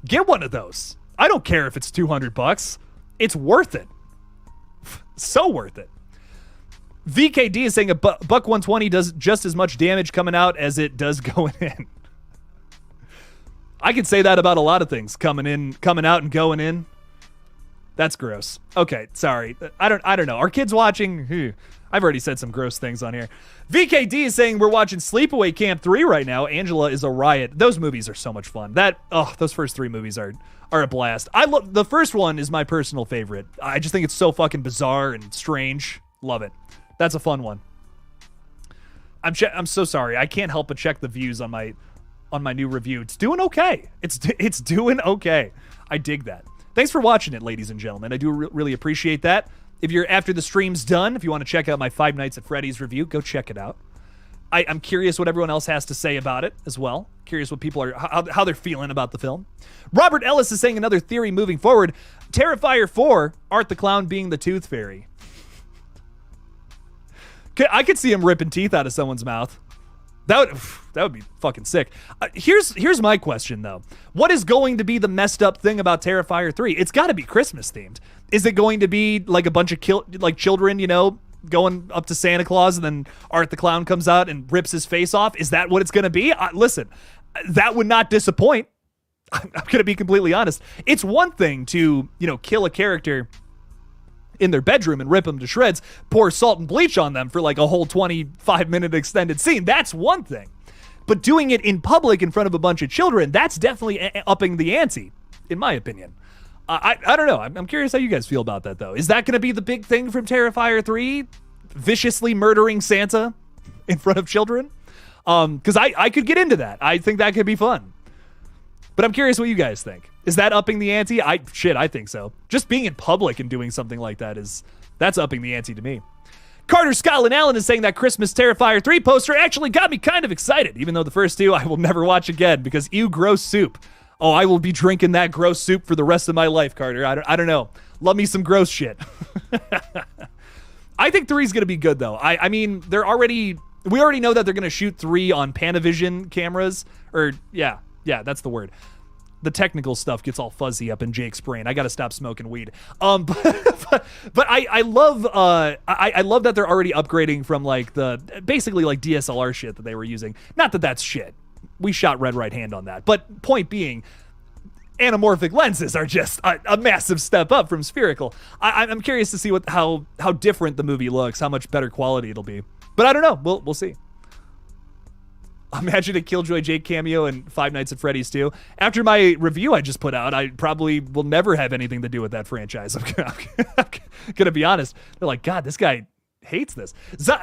Get one of those. I don't care if it's $200. It's worth it. So worth it. VKD is saying a buck 120 does just as much damage coming out as it does going in. I could say that about a lot of things, coming out and going in. That's gross. Okay, sorry. I don't know. Are kids watching? I've already said some gross things on here. VKD is saying we're watching Sleepaway Camp 3 right now. Angela is a riot. Those movies are so much fun. Those first 3 movies are a blast. I love the first one is my personal favorite. I just think it's so fucking bizarre and strange. Love it. That's a fun one. I'm so sorry. I can't help but check the views on my new review. It's doing okay. It's doing okay. I dig that. Thanks for watching it, ladies and gentlemen. I do really appreciate that. If you're after the stream's done, if you want to check out my Five Nights at Freddy's review, go check it out. I'm curious what everyone else has to say about it as well. Curious what people are, how they're feeling about the film. Robert Ellis is saying another theory moving forward. Terrifier 4, Art the Clown being the Tooth Fairy. I could see him ripping teeth out of someone's mouth. That would be fucking sick. Here's my question though. What is going to be the messed up thing about Terrifier 3? It's got to be Christmas themed. Is it going to be like a bunch of children, going up to Santa Claus and then Art the Clown comes out and rips his face off? Is that what it's going to be? Listen, that would not disappoint. I'm going to be completely honest. It's one thing to, kill a character in their bedroom and rip them to shreds, pour salt and bleach on them for like a whole 25-minute extended scene. That's one thing. But doing it in public in front of a bunch of children, that's definitely upping the ante, in my opinion. I don't know. I'm curious how you guys feel about that, though. Is that going to be the big thing from Terrifier 3? Viciously murdering Santa in front of children? Because I could get into that. I think that could be fun. But I'm curious what you guys think. Is that upping the ante? I think so. Just being in public and doing something like that that's upping the ante to me. Carter Scotland Allen is saying that Christmas Terrifier 3 poster actually got me kind of excited, even though the first 2 I will never watch again because ew, gross soup. Oh, I will be drinking that gross soup for the rest of my life, Carter. I don't know. Love me some gross shit. I think 3 is going to be good, though. I mean, we already know that they're going to shoot 3 on Panavision cameras. Yeah, that's the word. The technical stuff gets all fuzzy up in Jake's brain. I got to stop smoking weed. But I love that they're already upgrading from basically DSLR shit that they were using. Not that that's shit. We shot Red Right Hand on that. But point being, anamorphic lenses are just a massive step up from spherical. I'm curious to see how different the movie looks, how much better quality it'll be. But I don't know. We'll see. Imagine a KillJoy Jake cameo in Five Nights at Freddy's 2. After my review I just put out, I probably will never have anything to do with that franchise. I'm gonna be honest. They're like, God, this guy hates this.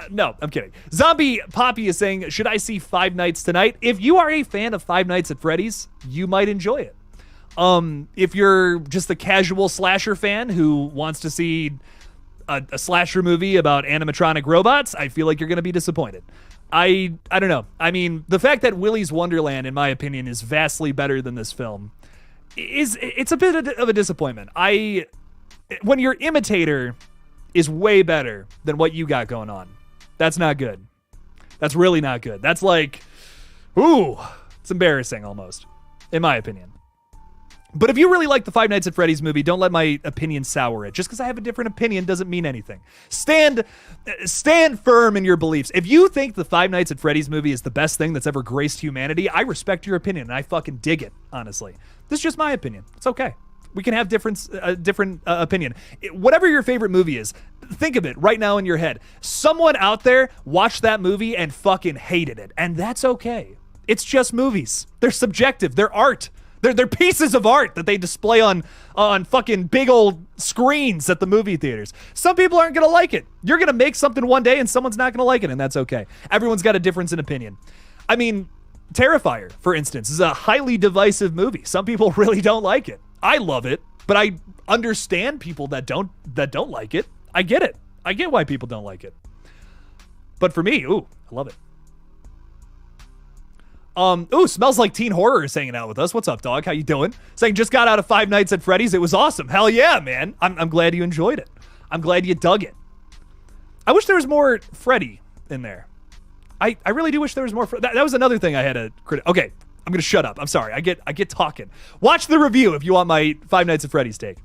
No, I'm kidding. Zombie Poppy is saying, should I see Five Nights tonight? If you are a fan of Five Nights at Freddy's, you might enjoy it. If you're just a casual slasher fan who wants to see a slasher movie about animatronic robots, I feel like you're gonna be disappointed. I don't know. I mean, the fact that Willy's Wonderland, in my opinion, is vastly better than this film, it's a bit of a disappointment. When your imitator is way better than what you got going on, that's not good. That's really not good. That's like, ooh, it's embarrassing almost, in my opinion. But if you really like the Five Nights at Freddy's movie, don't let my opinion sour it. Just because I have a different opinion doesn't mean anything. Stand firm in your beliefs. If you think the Five Nights at Freddy's movie is the best thing that's ever graced humanity, I respect your opinion, and I fucking dig it, honestly. This is just my opinion. It's okay. We can have different opinion. Whatever your favorite movie is, think of it right now in your head. Someone out there watched that movie and fucking hated it, and that's okay. It's just movies. They're subjective. They're art. They're pieces of art that they display on fucking big old screens at the movie theaters. Some people aren't going to like it. You're going to make something one day and someone's not going to like it, and that's okay. Everyone's got a difference in opinion. I mean, Terrifier, for instance, is a highly divisive movie. Some people really don't like it. I love it, but I understand people that don't like it. I get it. I get why people don't like it. But for me, ooh, I love it. Ooh, Smells Like Teen Horror is hanging out with us. What's up, dog? How you doing? Saying just got out of 5 Nights at Freddy's. It was awesome. Hell yeah, man. I'm glad you enjoyed it. I'm glad you dug it. I wish there was more Freddy in there. I really do wish there was more. That was another thing I had to critic. Okay, I'm gonna shut up. I'm sorry. I get talking. Watch the review if you want my 5 Nights at Freddy's take.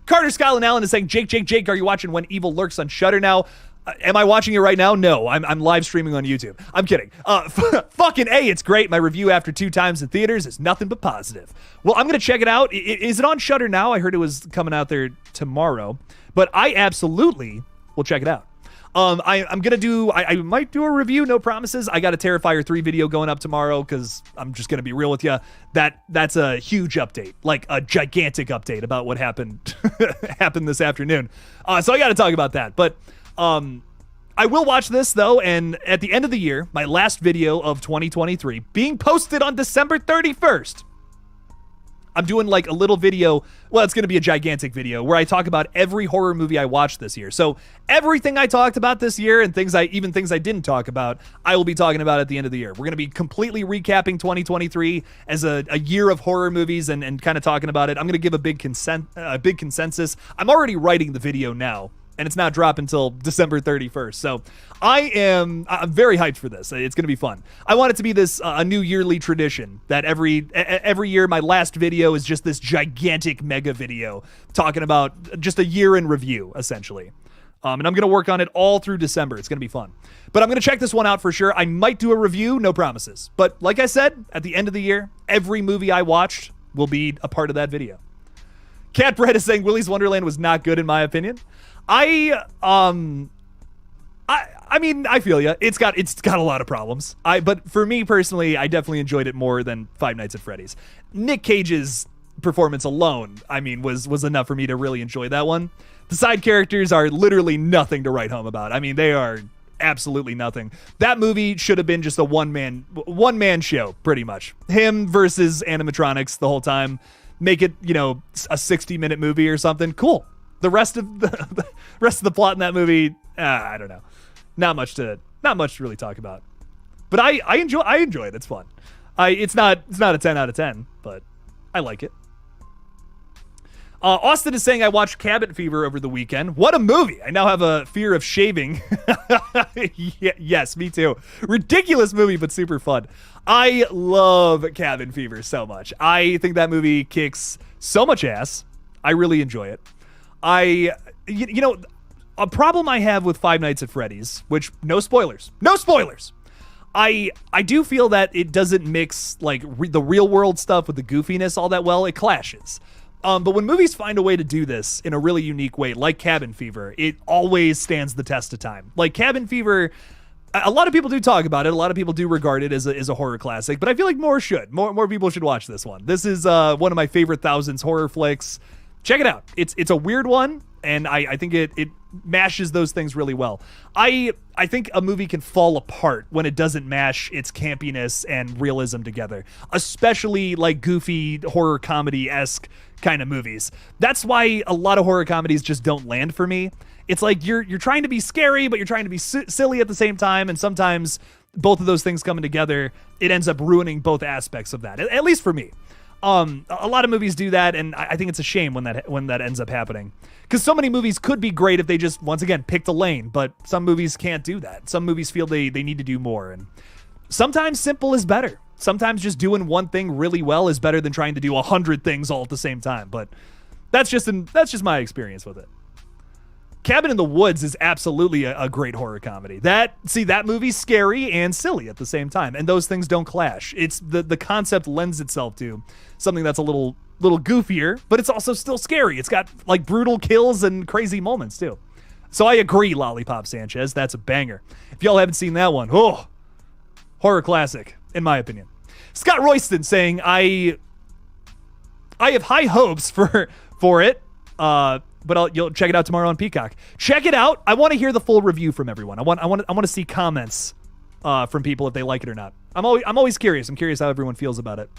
Carter Scotland Allen is saying, Jake, are you watching When Evil Lurks on Shudder now? Am I watching it right now? No, I'm live streaming on YouTube. I'm kidding. Fucking A, it's great. My review after 2 times in theaters is nothing but positive. Well, I'm going to check it out. Is it on Shudder now? I heard it was coming out there tomorrow. But I absolutely will check it out. I'm going to do, I might do a review, no promises. I got a Terrifier 3 video going up tomorrow because I'm just going to be real with you. That's a huge update, like a gigantic update about what happened this afternoon. So I got to talk about that. But I will watch this though, and at the end of the year, my last video of 2023 being posted on December 31st. I'm doing like a little video, well, it's going to be a gigantic video where I talk about every horror movie I watched this year. So everything I talked about this year and things I didn't talk about, I will be talking about at the end of the year. We're going to be completely recapping 2023 as a year of horror movies and kind of talking about it. I'm going to give a big consensus. I'm already writing the video now, and it's not dropping until December 31st. So I'm very hyped for this. It's going to be fun. I want it to be this a new yearly tradition that every year my last video is just this gigantic mega video talking about just a year in review, essentially. And I'm going to work on it all through December. It's going to be fun. But I'm going to check this one out for sure. I might do a review, no promises. But like I said, at the end of the year, every movie I watched will be a part of that video. Cat Bread is saying Willy's Wonderland was not good in my opinion. I mean, I feel ya. It's got a lot of problems. But for me personally, I definitely enjoyed it more than 5 Nights at Freddy's. Nick Cage's performance alone, I mean, was enough for me to really enjoy that one. The side characters are literally nothing to write home about. I mean, they are absolutely nothing. That movie should have been just a one man show, pretty much. Him versus animatronics the whole time. Make it, a 60-minute movie or something. Cool. The rest of the plot in that movie, I don't know. Not much to really talk about. But I enjoy it. It's fun. It's not a 10 out of 10, but I like it. Austin is saying I watched Cabin Fever over the weekend. What a movie. I now have a fear of shaving. Yes, me too. Ridiculous movie, but super fun. I love Cabin Fever so much. I think that movie kicks so much ass. I really enjoy it. A problem I have with 5 Nights at Freddy's, which no spoilers. I do feel that it doesn't mix like the real world stuff with the goofiness all that well. It clashes. But when movies find a way to do this in a really unique way, like Cabin Fever, it always stands the test of time. Like Cabin Fever, a lot of people do talk about it. A lot of people do regard it as a horror classic, but I feel like more people should watch this one. This is one of my favorite thousands horror flicks. Check it out. It's a weird one, and I think it mashes those things really well. I think a movie can fall apart when it doesn't mash its campiness and realism together, especially like goofy horror comedy-esque kind of movies. That's why a lot of horror comedies just don't land for me. It's like you're trying to be scary, but you're trying to be silly at the same time, and sometimes both of those things coming together, it ends up ruining both aspects of that, at least for me. A lot of movies do that, and I think it's a shame when that ends up happening. Because so many movies could be great if they just, once again, picked a lane, but some movies can't do that. Some movies feel they need to do more, and sometimes simple is better. Sometimes just doing one thing really well is better than trying to do 100 things all at the same time, but that's just my experience with it. Cabin in the Woods is absolutely a great horror comedy. That movie's scary and silly at the same time, and those things don't clash. It's the concept lends itself to something that's a little goofier, but it's also still scary. It's got like brutal kills and crazy moments too. So I agree, Lollipop Sanchez. That's a banger. If y'all haven't seen that one, horror classic in my opinion. Scott Royston saying I have high hopes for it. But you'll check it out tomorrow on Peacock. Check it out. I want to hear the full review from everyone. I want to see comments from people if they like it or not. I'm always curious. I'm curious how everyone feels about it.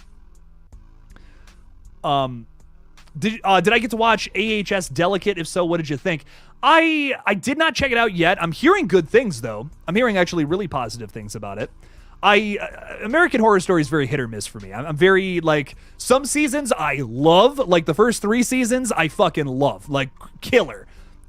Did I get to watch AHS Delicate? If so, what did you think? I did not check it out yet. I'm hearing good things though. I'm hearing actually really positive things about it. American Horror Story is very hit or miss for me. I'm very, like, some seasons I love, like the first 3 seasons I fucking love, like killer.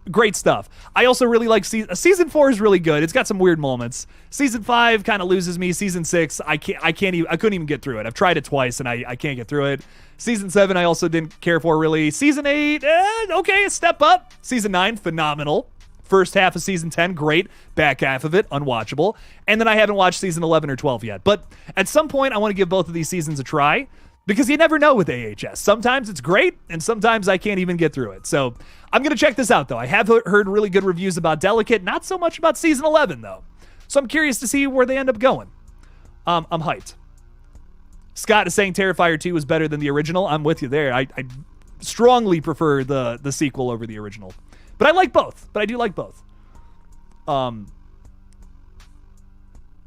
Great stuff. I also really like season 4 is really good. It's got some weird moments. Season 5 kind of loses me. Season 6, I couldn't even get through it. I've tried it twice and I can't get through it. Season 7, I also didn't care for really. Season 8, okay, a step up. Season 9, phenomenal. First half of season 10, great. Back half of it, unwatchable. And then I haven't watched season 11 or 12 yet. But at some point, I want to give both of these seasons a try. Because you never know with AHS. Sometimes it's great, and sometimes I can't even get through it. So I'm going to check this out, though. I have heard really good reviews about Delicate, not so much about Season 11, though. So I'm curious to see where they end up going. I'm hyped. Scott is saying Terrifier 2 was better than the original. I'm with you there. I strongly prefer the sequel over the original. But I like both. But I do like both.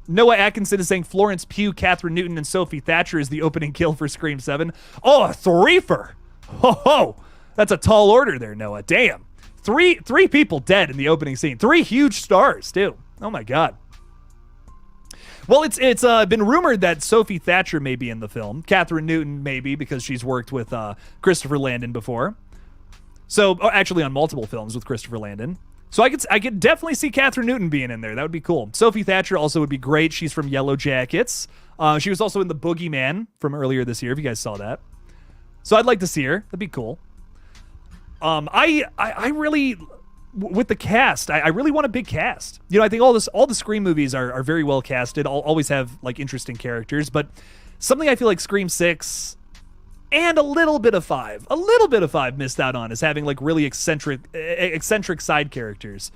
Noah Atkinson is saying Florence Pugh, Catherine Newton, and Sophie Thatcher is the opening kill for Scream 7. Oh, a threefer. Ho ho. That's a tall order there, Noah. Damn. Three people dead in the opening scene. 3 huge stars, too. Oh, my God. Well, it's been rumored that Sophie Thatcher may be in the film. Catherine Newton maybe because she's worked with Christopher Landon before. So, actually on multiple films with Christopher Landon. So I could definitely see Catherine Newton being in there. That would be cool. Sophie Thatcher also would be great. She's from Yellow Jackets. She was also in The Boogeyman from earlier this year, if you guys saw that. So I'd like to see her. That'd be cool. I really, with the cast, I really want a big cast. You know, I think all the Scream movies are very well casted. Always have like interesting characters, but something I feel like Scream 6 and a little bit of 5 missed out on is having like really eccentric side characters.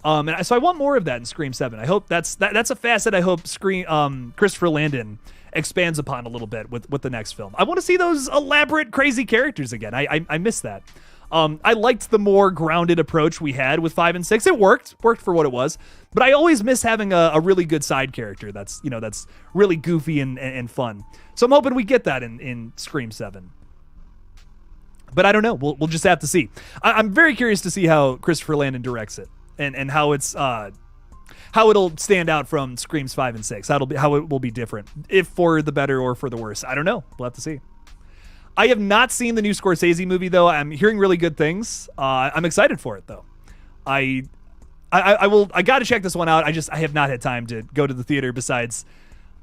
And so I want more of that in Scream 7. I hope that's a facet I hope Christopher Landon expands upon a little bit with the next film. I want to see those elaborate, crazy characters again. I miss that. I liked the more grounded approach we had with 5 and 6. It worked for what it was, but I always miss having a really good side character that's really goofy and fun. So I'm hoping we get that in Scream 7. But I don't know. We'll just have to see. I'm very curious to see how Christopher Landon directs it and how it's how it'll stand out from Screams 5 and 6. How it will be different, if for the better or for the worse. I don't know. We'll have to see. I have not seen the new Scorsese movie, though. I'm hearing really good things. I'm excited for it, though. I got to check this one out. I have not had time to go to the theater besides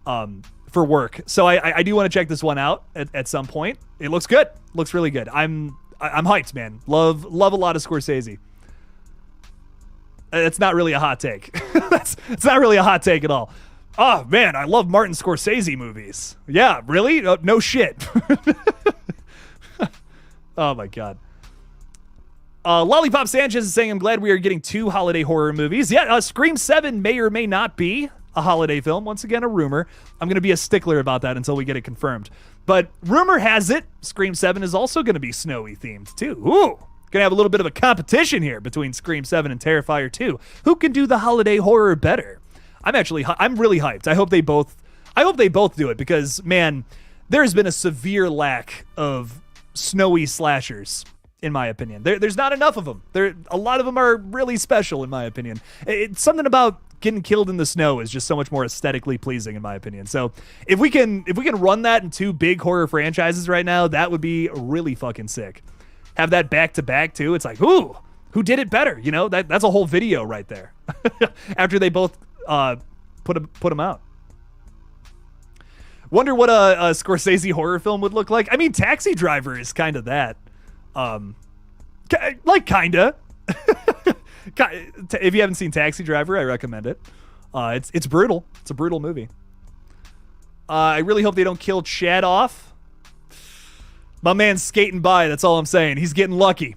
for work. So I do want to check this one out at some point. It looks good. Looks really good. I'm hyped, man. Love a lot of Scorsese. It's not really a hot take. It's not really a hot take at all. Oh, man, I love Martin Scorsese movies. Yeah, really? No shit. Oh, my God. Lollipop Sanchez is saying, I'm glad we are getting 2 holiday horror movies. Yeah, Scream 7 may or may not be a holiday film. Once again, a rumor. I'm going to be a stickler about that until we get it confirmed. But rumor has it, Scream 7 is also going to be snowy themed, too. Ooh. Going to have a little bit of a competition here between Scream 7 and Terrifier 2. Who can do the holiday horror better? I'm really hyped. I hope they both do it because, man, there's been a severe lack of snowy slashers, in my opinion. There's not enough of them. A lot of them are really special, in my opinion. It's something about getting killed in the snow is just so much more aesthetically pleasing, in my opinion. So if we can run that in 2 big horror franchises right now, that would be really fucking sick. Have that back to back too. It's like, ooh, who did it better? You know, that's a whole video right there. After they both put them out. Wonder what a Scorsese horror film would look like. I mean, Taxi Driver is kind of that. Kinda. If you haven't seen Taxi Driver, I recommend it. It's brutal. It's a brutal movie. I really hope they don't kill Chad off. My man's skating by. That's all I'm saying. He's getting lucky.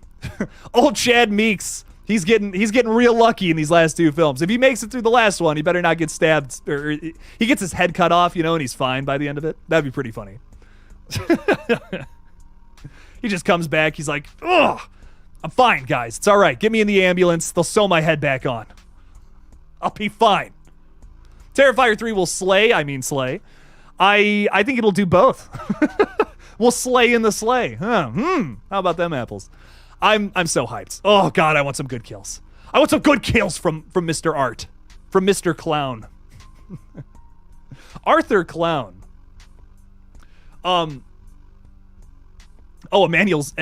Old Chad Meeks. He's getting real lucky in these last 2 films. If he makes it through the last one, he better not get stabbed, or he gets his head cut off, and he's fine by the end of it. That'd be pretty funny. He just comes back. He's like, ugh, I'm fine, guys. It's all right. Get me in the ambulance. They'll sew my head back on. I'll be fine. Terrifier 3 will slay. I think it'll do both. We'll slay in the sleigh. Huh. How about them apples? I'm so hyped. Oh, God, I want some good kills. I want some good kills from Mr. Art. From Mr. Clown. Arthur Clown. Oh, Emmanuel's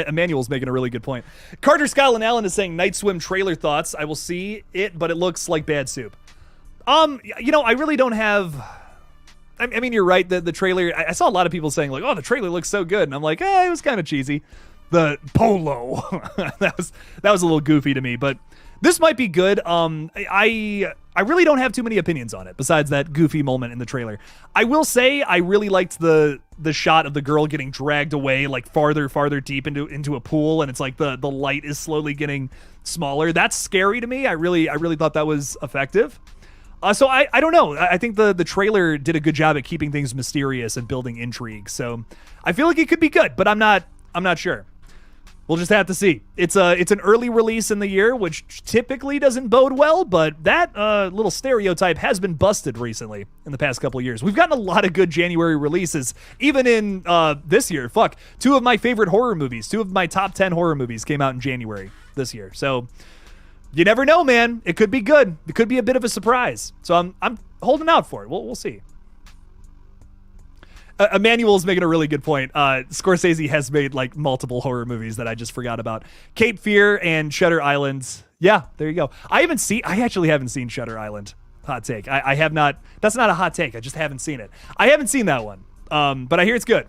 making a really good point. Carter Scotland Allen is saying Night Swim trailer thoughts. I will see it, but it looks like bad soup. I really don't have. I mean, you're right. The trailer. I saw a lot of people saying like, "Oh, the trailer looks so good," and I'm like, it was kind of cheesy. The polo that was a little goofy to me, but this might be good. I really don't have too many opinions on it besides that goofy moment in the trailer. I will say I really liked the shot of the girl getting dragged away like farther deep into a pool, and it's like the light is slowly getting smaller. That's scary to me. I really thought that was effective. So I don't know. I think the trailer did a good job at keeping things mysterious and building intrigue. So I feel like it could be good, but I'm not sure. We'll just have to see. It's an early release in the year, which typically doesn't bode well, but that little stereotype has been busted recently in the past couple of years. We've gotten a lot of good January releases, even in this year. Fuck, two of my favorite horror movies, two of my top 10 horror movies came out in January this year. So you never know, man. It could be good. It could be a bit of a surprise. So I'm holding out for it. We'll see. Emmanuel's making a really good point. Scorsese has made like multiple horror movies that I just forgot about. Cape Fear and Shutter Island. Yeah, there you go. I actually haven't seen Shutter Island. Hot take. I have not. That's not a hot take. I just haven't seen it. I haven't seen that one. But I hear it's good.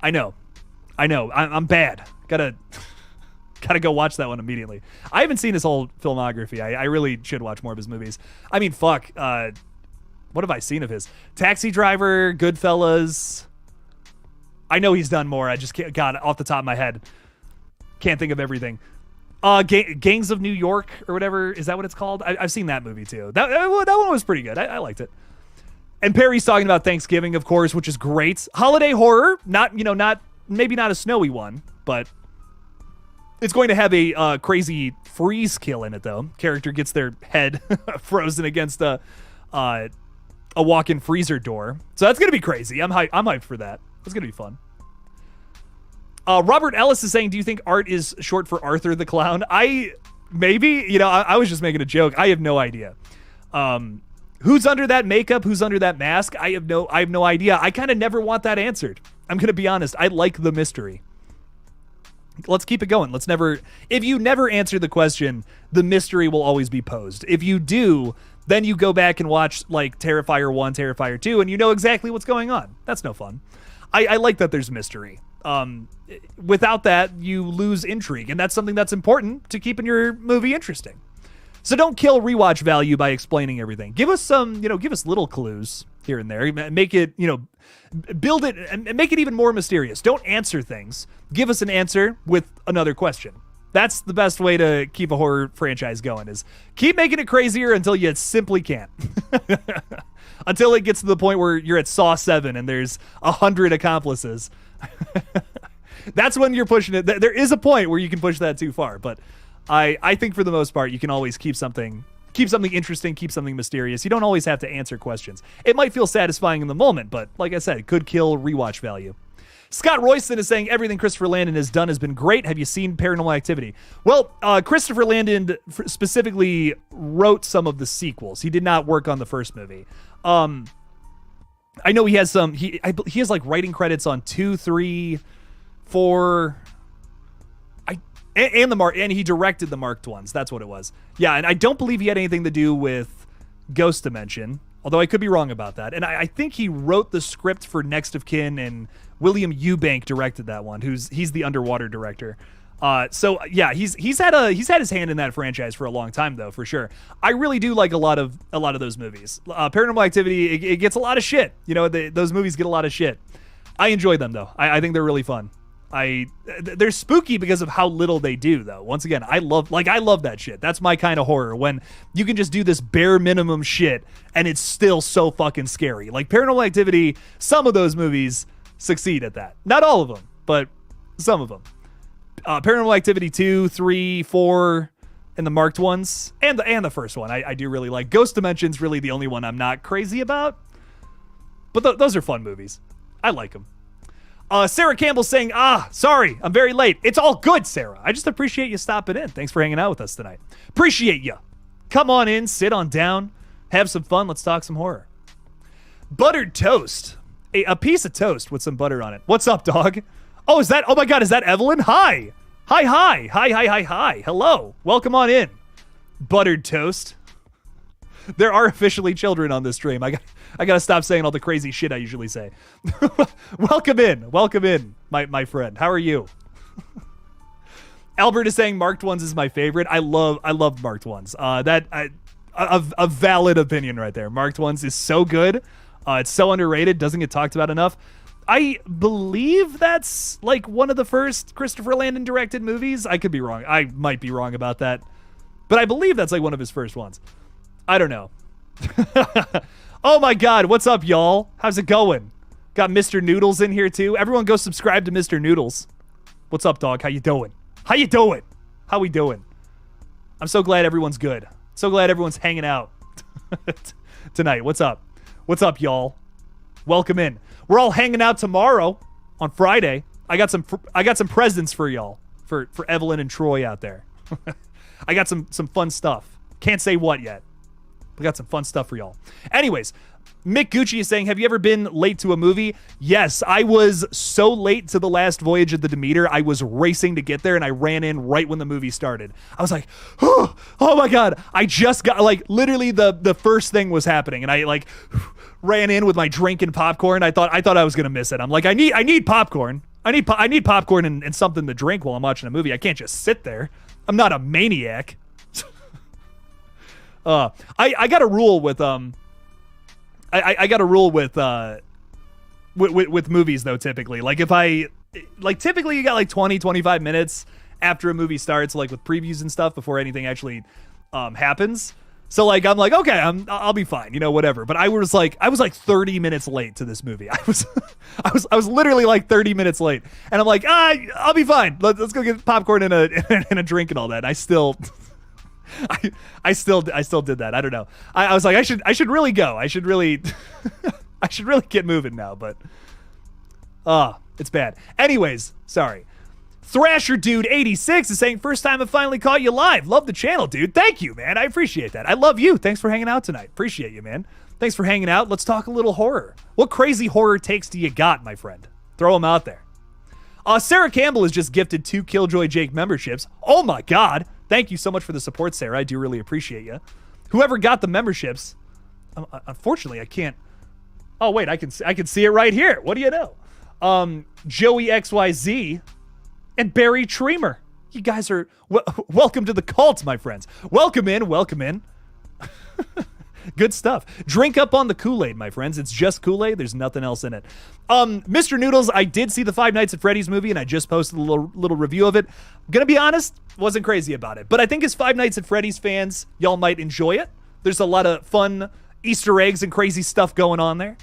I know. I'm bad. Gotta go watch that one immediately. I haven't seen his whole filmography. I really should watch more of his movies. I mean, fuck. What have I seen of his? Taxi Driver, Goodfellas. I know he's done more. I just can't, God, off the top of my head, can't think of everything. Gangs of New York or whatever. Is that what it's called? I've seen that movie too. That one was pretty good. I liked it. And Perry's talking about Thanksgiving, of course, which is great. Holiday horror, maybe not a snowy one, but it's going to have a crazy freeze kill in it though. Character gets their head frozen against a walk-in freezer door. So that's going to be crazy. I'm hyped for that. It's going to be fun. Robert Ellis is saying, do you think Art is short for Arthur the Clown? Maybe, I was just making a joke. I have no idea. Who's under that makeup? Who's under that mask? I have no idea. I kind of never want that answered. I'm going to be honest. I like the mystery. Let's keep it going. If you never answer the question, the mystery will always be posed. If you do, then you go back and watch like Terrifier 1, Terrifier 2, and you know exactly what's going on. That's no fun. I like that there's mystery. Without that, you lose intrigue, and that's something that's important to keeping your movie interesting. So don't kill rewatch value by explaining everything. Give us give us little clues here and there. Make it, build it and make it even more mysterious. Don't answer things. Give us an answer with another question. That's the best way to keep a horror franchise going, is keep making it crazier until you simply can't. Until it gets to the point where you're at Saw 7 and there's 100 accomplices. That's when you're pushing it. There is a point where you can push that too far, but I think for the most part, you can always keep something interesting, keep something mysterious. You don't always have to answer questions. It might feel satisfying in the moment, but like I said, it could kill rewatch value. Scott Royston is saying, everything Christopher Landon has done has been great. Have you seen Paranormal Activity? Well, Christopher Landon specifically wrote some of the sequels. He did not work on the first movie. I know he has some, he has like writing credits on 2, 3, 4, and he directed the marked ones. That's what it was. Yeah, and I don't believe he had anything to do with Ghost Dimension, although I could be wrong about that. And I think he wrote the script for Next of Kin, and William Eubank directed that one. He's the underwater director. So yeah, he's had his hand in that franchise for a long time though, for sure. I really do like a lot of those movies. Paranormal Activity, it gets a lot of shit. Those movies get a lot of shit. I enjoy them though. I think they're really fun. They're spooky because of how little they do though. Once again, I love that shit. That's my kind of horror, when you can just do this bare minimum shit and it's still so fucking scary. Like Paranormal Activity, some of those movies succeed at that. Not all of them, but some of them. Paranormal Activity 2, 3, 4, and the marked ones, and the first one I do really like. Ghost Dimension's really the only one I'm not crazy about, but those are fun movies. I like them. Sarah Campbell's saying, sorry, I'm very late. It's all good, Sarah. I just appreciate you stopping in. Thanks for hanging out with us tonight. Appreciate you. Come on in, sit on down, have some fun. Let's talk some horror. Buttered toast. A piece of toast with some butter on it. What's up, dog? Oh, oh my God, is that Evelyn? Hi. Hi. Hello. Welcome on in. Buttered toast. There are officially children on this stream. I gotta stop saying all the crazy shit I usually say. Welcome in, my friend. How are you? Albert is saying marked ones is my favorite. I love marked ones. A valid opinion right there. Marked ones is so good. It's so underrated. Doesn't get talked about enough. I believe that's like one of the first Christopher Landon directed movies. I could be wrong. I might be wrong about that. But I believe that's like one of his first ones. I don't know. Oh my God. What's up, y'all? How's it going? Got Mr. Noodles in here too. Everyone go subscribe to Mr. Noodles. What's up, dog? How you doing? How we doing? I'm so glad everyone's good. So glad everyone's hanging out tonight. What's up? What's up, y'all? Welcome in. We're all hanging out tomorrow on Friday. I got some presents for y'all, for Evelyn and Troy out there. I got some fun stuff. Can't say what yet. We got some fun stuff for y'all. Anyways, Mick Gucci is saying, have you ever been late to a movie? Yes, I was so late to the last voyage of the Demeter. I was racing to get there, and I ran in right when the movie started. I was like, oh my God. I just got, like, literally the first thing was happening, and I, like, ran in with my drink and popcorn. I thought I was going to miss it. I'm like, I need popcorn. I need popcorn and something to drink while I'm watching a movie. I can't just sit there. I'm not a maniac. I got a rule with I got a rule with movies though. Typically, typically you got like 20-25 minutes after a movie starts, like with previews and stuff before anything actually happens. So like I'm like, okay, I'll be fine, whatever. But I was like 30 minutes late to this movie. I was literally like 30 minutes late, and I'm like, I'll be fine. Let's go get popcorn and a drink and all that. And I still did that. I don't know. I was like, I should really go. I should really get moving now. But it's bad. Anyways, sorry. Thrasher Dude 86 is saying, first time I finally caught you live. Love the channel, dude. Thank you, man. I appreciate that. I love you. Thanks for hanging out tonight. Appreciate you, man. Thanks for hanging out. Let's talk a little horror. What crazy horror takes do you got, my friend? Throw them out there. Sarah Campbell has just gifted 2 KillJoy Jake memberships. Oh my God. Thank you so much for the support, Sarah. I do really appreciate you. Whoever got the memberships, unfortunately, I can't. Oh wait, I can see it right here. What do you know? Joey XYZ and Barry Treemer. You guys are welcome to the cult, my friends. Welcome in. Good stuff. Drink up on the Kool-Aid, my friends. It's just Kool-Aid. There's nothing else in it. Mr. Noodles, I did see the Five Nights at Freddy's movie, and I just posted a little review of it. Gonna be honest, wasn't crazy about it. But I think as Five Nights at Freddy's fans, y'all might enjoy it. There's a lot of fun Easter eggs and crazy stuff going on there.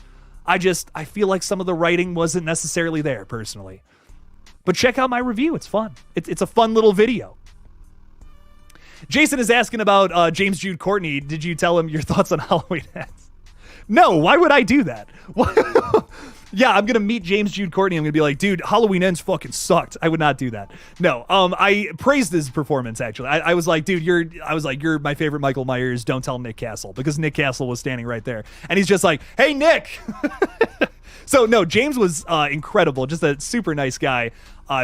I feel like some of the writing wasn't necessarily there, personally. But check out my review. It's fun. It's a fun little video. Jason is asking about James Jude Courtney. Did you tell him your thoughts on Halloween Ends? No, why would I do that? Yeah, I'm going to meet James Jude Courtney. I'm going to be like, dude, Halloween Ends fucking sucked. I would not do that. No, I praised his performance, actually. I was like, dude, you're my favorite Michael Myers. Don't tell Nick Castle, because Nick Castle was standing right there. And he's just like, hey, Nick. So, no, James was incredible. Just a super nice guy.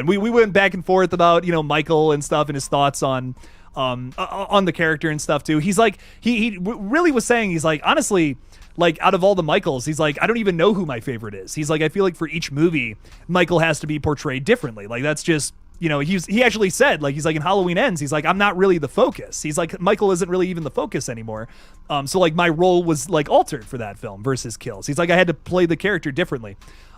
We went back and forth about, Michael and stuff and his thoughts on the character and stuff too. He's like, he really was saying, he's like, honestly, like out of all the Michaels, he's like, I don't even know who my favorite is. He's like, I feel like for each movie, Michael has to be portrayed differently. Like that's just, he actually said, like, he's like in Halloween Ends, he's like, I'm not really the focus. He's like, Michael isn't really even the focus anymore. So like my role was like altered for that film versus Kills. He's like, I had to play the character differently.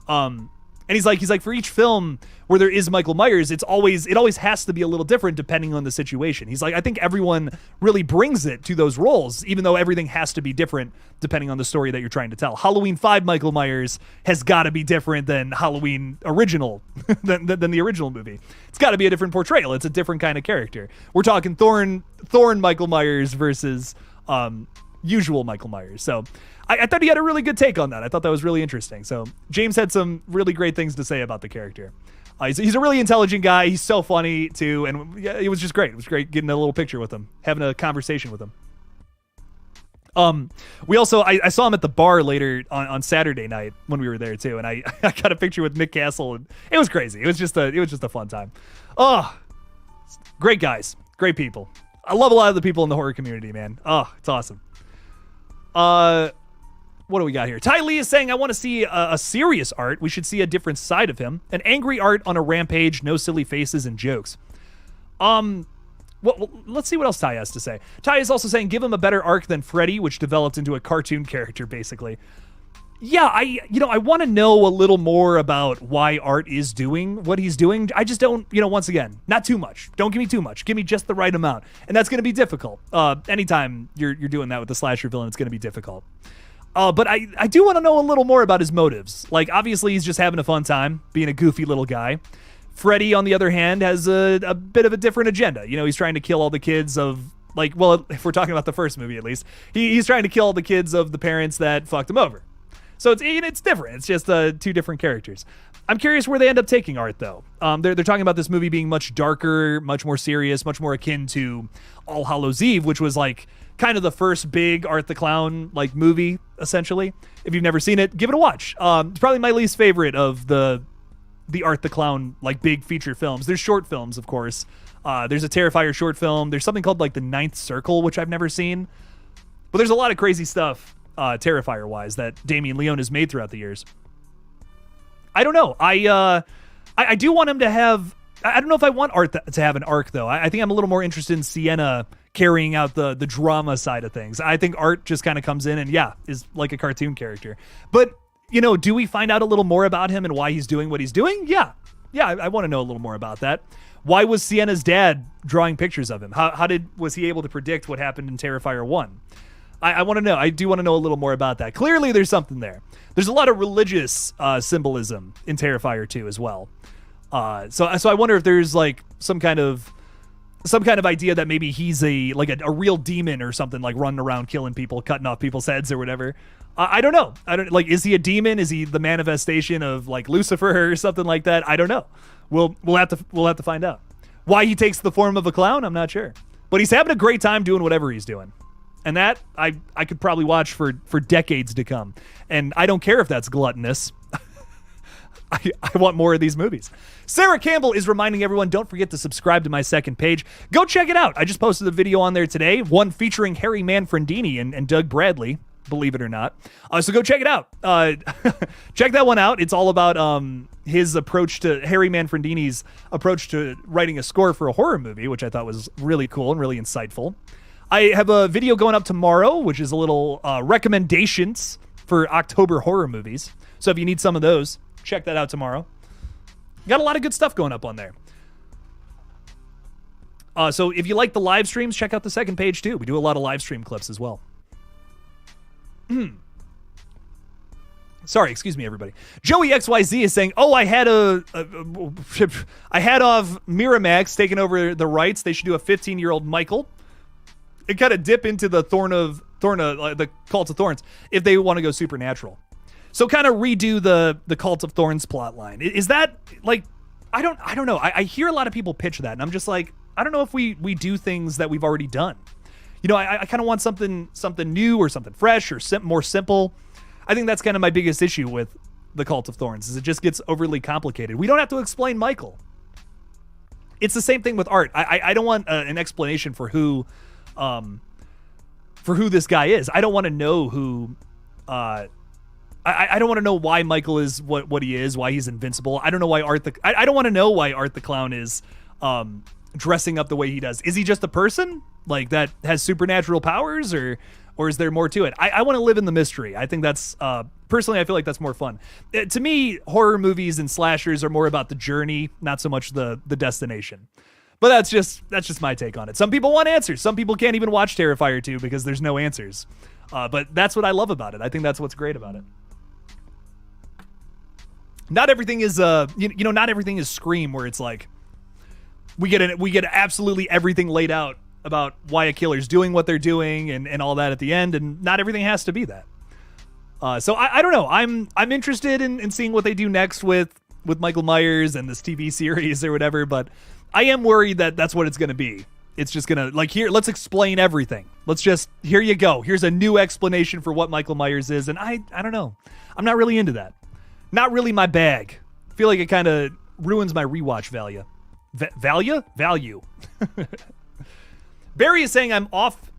And he's like, for each film where there is Michael Myers, it always has to be a little different depending on the situation. He's like, I think everyone really brings it to those roles, even though everything has to be different depending on the story that you're trying to tell. Halloween 5 Michael Myers has got to be different than Halloween original, than the original movie. It's got to be a different portrayal. It's a different kind of character. We're talking Thorn Michael Myers versus usual Michael Myers. So I thought he had a really good take on that. I thought that was really interesting. So James had some really great things to say about the character. He's a really intelligent guy. He's so funny too. And yeah, it was just great. It was great getting a little picture with him, having a conversation with him. We also, I saw him at the bar later on Saturday night when we were there too, and I got a picture with Nick Castle, and it was crazy. It was just a fun time. Oh, great guys, great people. I love a lot of the people in the horror community, man. Oh, it's awesome. What do we got here? Ty Lee is saying, I want to see a serious Art. We should see a different side of him. An angry Art on a rampage, no silly faces and jokes. Well, let's see what else Ty has to say. Ty is also saying, give him a better arc than Freddy, which developed into a cartoon character, basically. Yeah, I want to know a little more about why Art is doing what he's doing. I just don't, once again, not too much. Don't give me too much. Give me just the right amount. And that's going to be difficult. Anytime you're doing that with the slasher villain, it's going to be difficult. But I do want to know a little more about his motives. Like, obviously, he's just having a fun time, being a goofy little guy. Freddy, on the other hand, has a bit of a different agenda. He's trying to kill all the kids of, if we're talking about the first movie at least, he's trying to kill all the kids of the parents that fucked him over. So it's different. It's just two different characters. I'm curious where they end up taking Art, though. They're talking about this movie being much darker, much more serious, much more akin to All Hallows Eve, which was kind of the first big Art the Clown movie, essentially. If you've never seen it, give it a watch. It's probably my least favorite of the Art the Clown big feature films. There's short films, of course. There's a Terrifier short film. There's something called The Ninth Circle, which I've never seen. But there's a lot of crazy stuff Terrifier wise that Damien Leone has made throughout the years. I don't know. I do want him to have. I don't know if I want Art to have an arc, though. I think I'm a little more interested in Sienna carrying out the drama side of things. I think Art just kind of comes in and is like a cartoon character. But do we find out a little more about him and why he's doing what he's doing? Yeah, I want to know a little more about that. Why was Sienna's dad drawing pictures of him? Was he able to predict what happened in Terrifier 1? I want to know. I do want to know a little more about that. Clearly, there's something there. There's a lot of religious symbolism in Terrifier 2 as well. So I wonder if there's some kind of idea that maybe he's a real demon or something, running around killing people, cutting off people's heads or whatever. I don't know. Is he a demon? Is he the manifestation of Lucifer or something like that? I don't know. We'll have to find out. Why he takes the form of a clown, I'm not sure. But he's having a great time doing whatever he's doing. And that I could probably watch for decades to come. And I don't care if that's gluttonous. I want more of these movies. Sarah Campbell is reminding everyone, don't forget to subscribe to my second page. Go check it out. I just posted a video on there today, one featuring Harry Manfredini and Doug Bradley, believe it or not. So go check it out. Check that one out. It's all about his approach to Harry Manfredini's approach to writing a score for a horror movie, which I thought was really cool and really insightful. I have a video going up tomorrow, which is a little recommendations for October horror movies. So if you need some of those, check that out tomorrow. Got a lot of good stuff going up on there. So if you like the live streams, check out the second page too. We do a lot of live stream clips as well. Sorry, excuse me, everybody. Joey XYZ is saying, I had of Miramax taking over the rights. They should do a 15-year-old Michael. It kind of dip into the the Cult of Thorns if they want to go supernatural. So kind of redo the Cult of Thorns plot line. Is that I don't know. I hear a lot of people pitch that, and I'm just I don't know if we do things that we've already done. I kind of want something new or something fresh or more simple. I think that's kind of my biggest issue with the Cult of Thorns is it just gets overly complicated. We don't have to explain Michael. It's the same thing with Art. I don't want an explanation for who this guy is. I don't want to know who. I don't want to know why Michael is what he is, why he's invincible. I don't know why I don't want to know why Art the Clown is dressing up the way he does. Is he just a person that has supernatural powers, or is there more to it? I want to live in the mystery. I think that's personally, I feel like that's more fun. To me, horror movies and slashers are more about the journey, not so much the destination. But that's just my take on it. Some people want answers. Some people can't even watch Terrifier 2 because there's no answers. But that's what I love about it. I think that's what's great about it. Not everything is not everything is Scream where it's we get absolutely everything laid out about why a killer's doing what they're doing and all that at the end, and not everything has to be that. So I don't know. I'm interested in seeing what they do next with Michael Myers and this TV series or whatever, but I am worried that that's what it's going to be. it's just gonna, like, here, let's explain everything. Let's just, here you go. Here's a new explanation for what Michael Myers is. And I don't know. I'm not really into that. Not really my bag. I feel like it kind of ruins my rewatch value. Value. Barry is saying I'm off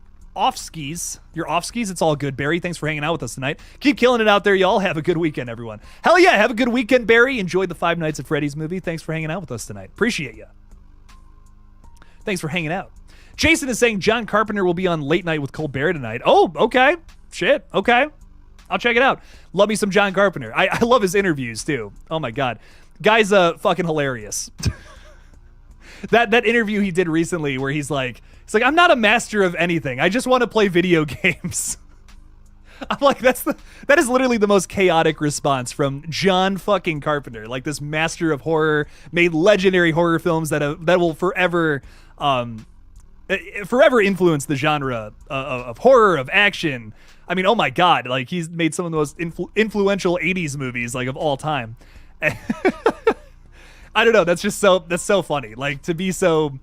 skis. You're off skis? It's all good, Barry. Thanks for hanging out with us tonight. Keep killing it out there, y'all. Have a good weekend, everyone. Hell yeah, have a good weekend, Barry. Enjoy the Five Nights at Freddy's movie. Thanks for hanging out with us tonight. Appreciate you. Thanks for hanging out. Jason is saying John Carpenter will be on Late Night with Colbert tonight. Oh, okay. Shit, okay. I'll check it out. Love me some John Carpenter. I love his interviews, too. Oh, my God. Guy's fucking hilarious. That interview he did recently where he's like, I'm not a master of anything. I just want to play video games. I'm like, that is literally the most chaotic response from John fucking Carpenter. Like, this master of horror, made legendary horror films that will forever influence the genre of horror, of action. I mean, oh my God, like, he's made some of the most influential 80s movies, like, of all time. I don't know. That's so funny. Like, to be so,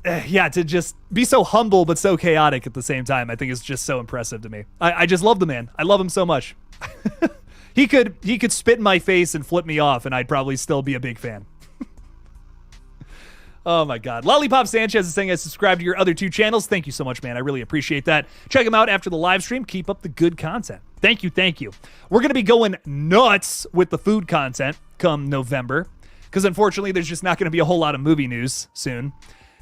to just be so humble but so chaotic at the same time, I think is just so impressive to me. I just love the man. I love him so much. He could spit in my face and flip me off, and I'd probably still be a big fan. Oh my God. Lollipop Sanchez is saying I subscribe to your other two channels. Thank you so much, man. I really appreciate that. Check them out after the live stream. Keep up the good content. Thank you. We're going to be going nuts with the food content come November, because unfortunately there's just not going to be a whole lot of movie news soon.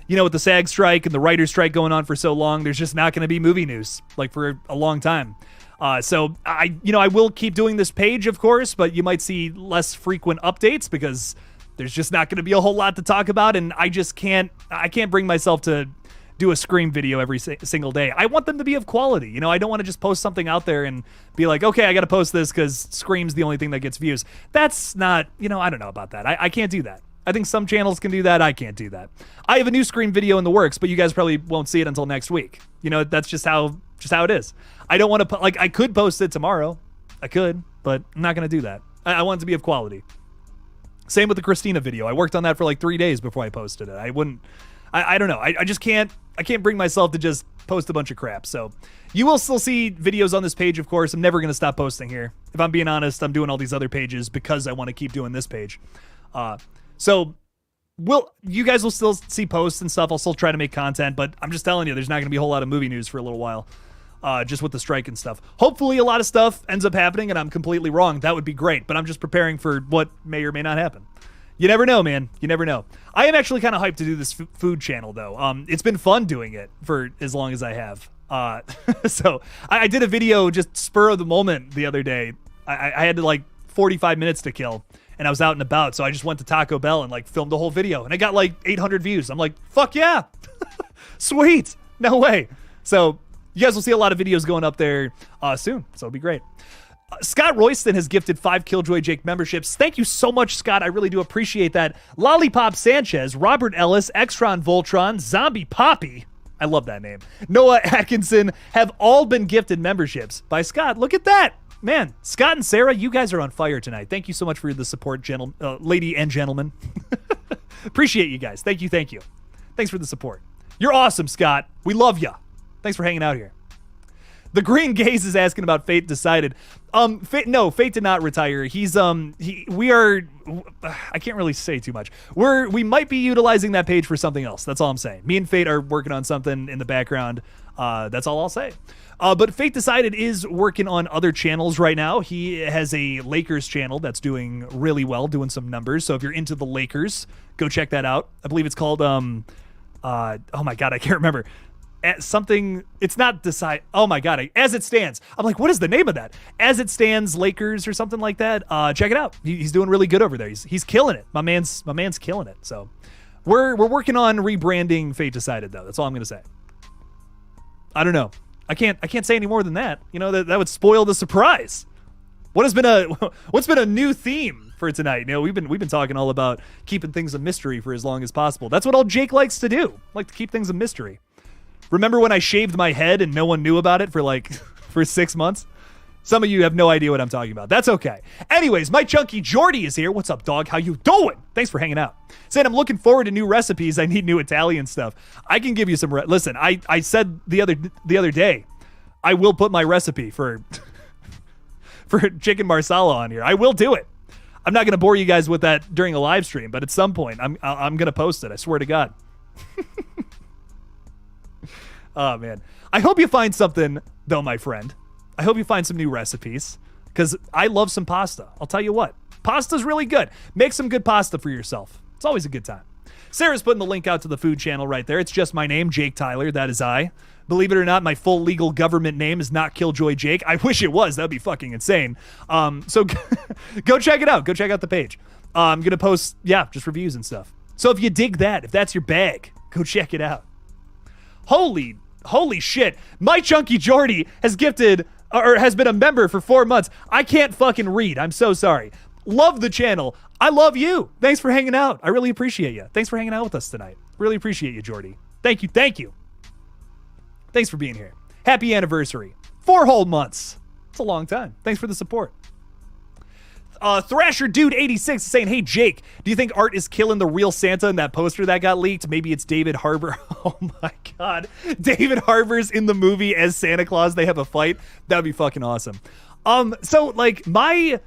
You know, with the SAG strike and the writer's strike going on for so long, there's just not going to be movie news, like, for a long time. So I will keep doing this page, of course, but you might see less frequent updates because there's just not going to be a whole lot to talk about, and I can't bring myself to do a Scream video every single day. I want them to be of quality. You know, I don't want to just post something out there and be like, okay, I got to post this because Scream's the only thing that gets views. That's not, I don't know about that. I can't do that. I think some channels can do that. I can't do that. I have a new Scream video in the works, but you guys probably won't see it until next week. That's just how it is. I don't want to, I could post it tomorrow. I could, but I'm not going to do that. I want it to be of quality. Same with the Christina video. I worked on that for like 3 days before I posted it. I don't know. I just can't bring myself to just post a bunch of crap. So you will still see videos on this page, of course. I'm never going to stop posting here. If I'm being honest, I'm doing all these other pages because I want to keep doing this page. So you guys will still see posts and stuff. I'll still try to make content, but I'm just telling you, there's not going to be a whole lot of movie news for a little while. Just with the strike and stuff. Hopefully a lot of stuff ends up happening and I'm completely wrong. That would be great, but I'm just preparing for what may or may not happen. You never know, man. You never know. I am actually kind of hyped to do this food channel, though. It's been fun doing it for as long as I have. So I did a video just spur of the moment the other day. I had 45 minutes to kill, and I was out and about, so I just went to Taco Bell and filmed the whole video, and I got 800 views. I'm like, fuck yeah. Sweet. No way. So you guys will see a lot of videos going up there soon, so it'll be great. Scott Royston has gifted 5 KillJoy Jake memberships. Thank you so much, Scott. I really do appreciate that. Lollipop Sanchez, Robert Ellis, Extron Voltron, Zombie Poppy, I love that name, Noah Atkinson have all been gifted memberships by Scott. Look at that. Man, Scott and Sarah, you guys are on fire tonight. Thank you so much for the support, lady and gentlemen. Appreciate you guys. Thank you. Thanks for the support. You're awesome, Scott. We love ya. Thanks for hanging out here. The Green Gaze is asking about Fate Decided. Fate did not retire. We are, I can't really say too much. We might be utilizing that page for something else. That's all I'm saying. Me and Fate are working on something in the background. That's all I'll say. But Fate Decided is working on other channels right now. He has a Lakers channel that's doing really well, doing some numbers. So if you're into the Lakers, go check that out. I believe it's called, oh my God, I can't remember. It's not Decide. Oh my God. As It Stands. I'm like, what is the name of that? As It Stands Lakers or something like that. Check it out. He's doing really good over there. He's killing it. My man's killing it. So we're working on rebranding Fate Decided though. That's all I'm going to say. I don't know. I can't say any more than that. That would spoil the surprise. What's been a new theme for tonight? We've been talking all about keeping things a mystery for as long as possible. That's what all Jake likes to do. Like to keep things a mystery. Remember when I shaved my head and no one knew about it for 6 months? Some of you have no idea what I'm talking about. That's okay. Anyways, my chunky Jordy is here. What's up, dog? How you doing? Thanks for hanging out. Saying I'm looking forward to new recipes. I need new Italian stuff. I can give you some. Listen, I said the other day, I will put my recipe for chicken marsala on here. I will do it. I'm not gonna bore you guys with that during a live stream, but at some point I'm gonna post it. I swear to God. Oh man, I hope you find something though, my friend. I hope you find some new recipes, because I love some pasta. I'll tell you what, pasta's really good. Make some good pasta for yourself. It's always a good time. Sarah's putting the link out to the food channel right there. It's just my name, Jake Tyler. That is I. Believe it or not, my full legal government name is not KillJoy Jake. I wish it was. That'd be fucking insane. So go check it out. Go check out the page. I'm going to post, just reviews and stuff. So if you dig that, if that's your bag, go check it out. Holy shit. My chunky Jordy has gifted, or has been a member for 4 months. I can't fucking read. I'm so sorry. Love the channel. I love you. Thanks for hanging out. I really appreciate you. Thanks for hanging out with us tonight. Really appreciate you, Jordy. Thank you. Thanks for being here. Happy anniversary. 4 whole months. It's a long time. Thanks for the support. Thrasher Dude 86 is saying, hey Jake, do you think Art is killing the real Santa in that poster that got leaked? Maybe it's David Harbour. Oh my God. David Harbour's in the movie as Santa Claus. They have a fight. That would be fucking awesome. So like my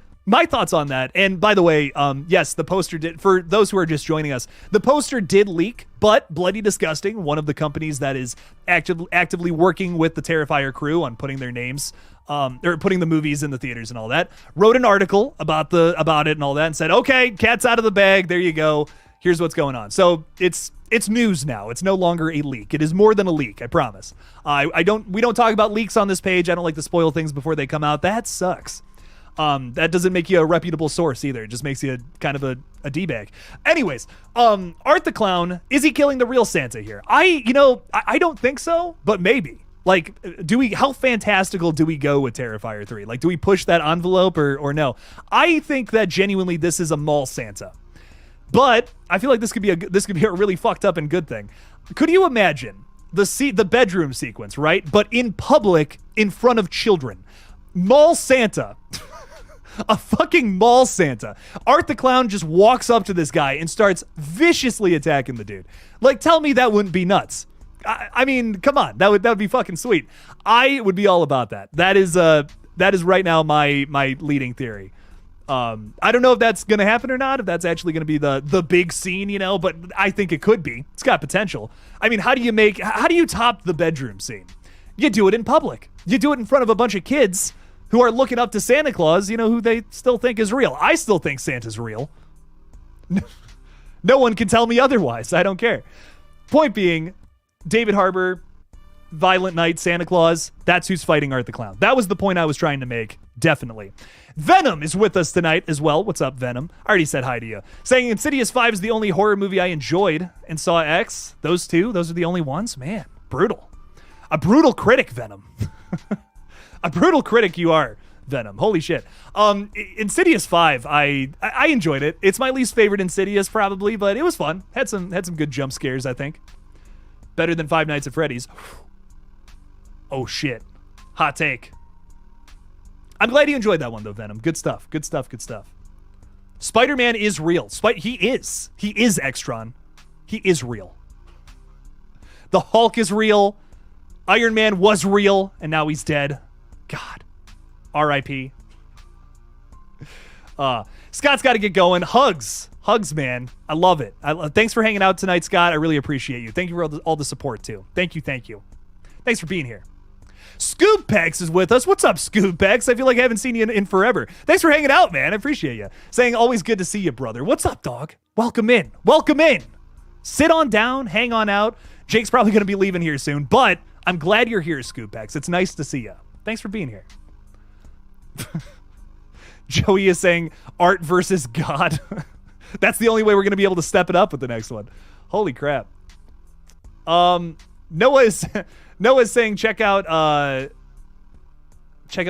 thoughts on that, and by the way, yes, the poster did, for those who are just joining us, the poster did leak, but Bloody Disgusting, one of the companies that is actively working with the Terrifier crew on putting their names, or putting the movies in the theaters and all that, wrote an article about it and all that, and said, okay, cat's out of the bag, there you go, here's what's going on. So it's news now. It's no longer a leak. It is more than a leak, I promise. We don't talk about leaks on this page. I don't like to spoil things before they come out. That sucks. That doesn't make you a reputable source either. It just makes you kind of a D-bag. Anyways, Art the Clown, is he killing the real Santa here? I don't think so, but maybe. Like, how fantastical do we go with Terrifier 3? Like, do we push that envelope or no? I think that genuinely this is a mall Santa. But I feel like this could be a really fucked up and good thing. Could you imagine the bedroom sequence, right? But in public, in front of children. Mall Santa. A fucking mall Santa. Art the Clown just walks up to this guy and starts viciously attacking the dude. Like, tell me that wouldn't be nuts. I mean, come on. That would be fucking sweet. I would be all about that. That is right now my leading theory. I don't know if that's going to happen or not, if that's actually going to be the big scene, but I think it could be. It's got potential. I mean, how do you top the bedroom scene? You do it in public. You do it in front of a bunch of kids who are looking up to Santa Claus, who they still think is real. I still think Santa's real. No one can tell me otherwise. I don't care. Point being, David Harbour, Violent Night, Santa Claus, that's who's fighting Art the Clown. That was the point I was trying to make, definitely. Venom is with us tonight as well. What's up, Venom? I already said hi to you. Saying Insidious 5 is the only horror movie I enjoyed, and Saw X. Those are the only ones? Man, brutal. A brutal critic, Venom. A brutal critic you are, Venom. Holy shit. Insidious 5, I enjoyed it. It's my least favorite Insidious probably, but it was fun. Had some good jump scares, I think. Better than Five Nights at Freddy's. Oh shit. Hot take. I'm glad you enjoyed that one though, Venom. Good stuff. Spider-Man is real. He is Extron. He is real. The Hulk is real. Iron Man was real, and now he's dead. God. R.I.P. Scott's got to get going. Hugs, man. I love it. Thanks for hanging out tonight, Scott. I really appreciate you. Thank you for all the support, too. Thank you. Thanks for being here. Scoop Pex is with us. What's up, Scoop Pex? I feel like I haven't seen you in forever. Thanks for hanging out, man. I appreciate you. Saying, always good to see you, brother. What's up, dog? Welcome in. Sit on down. Hang on out. Jake's probably going to be leaving here soon, but I'm glad you're here, Scoop Pex. It's nice to see you. Thanks for being here. Joey is saying art versus God. That's the only way we're going to be able to step it up with the next one. Holy crap. Noah's saying check out the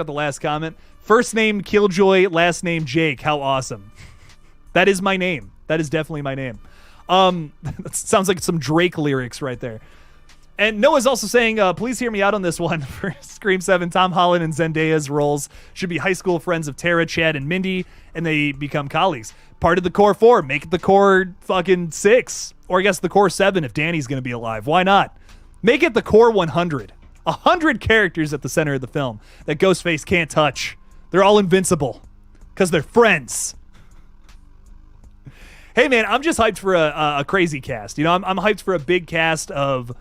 last comment. First name KillJoy, last name Jake. How awesome. That is my name. That is definitely my name. That sounds like some Drake lyrics right there. And Noah's also saying, please hear me out on this one for Scream 7. Tom Holland and Zendaya's roles should be high school friends of Tara, Chad, and Mindy, and they become colleagues. Part of the core 4. Make it the core fucking 6. Or I guess the core 7 if Danny's going to be alive. Why not? Make it the core 100. 100 characters at the center of the film that Ghostface can't touch. They're all invincible because they're friends. Hey, man, I'm just hyped for a crazy cast. You know, I'm hyped for a big cast of...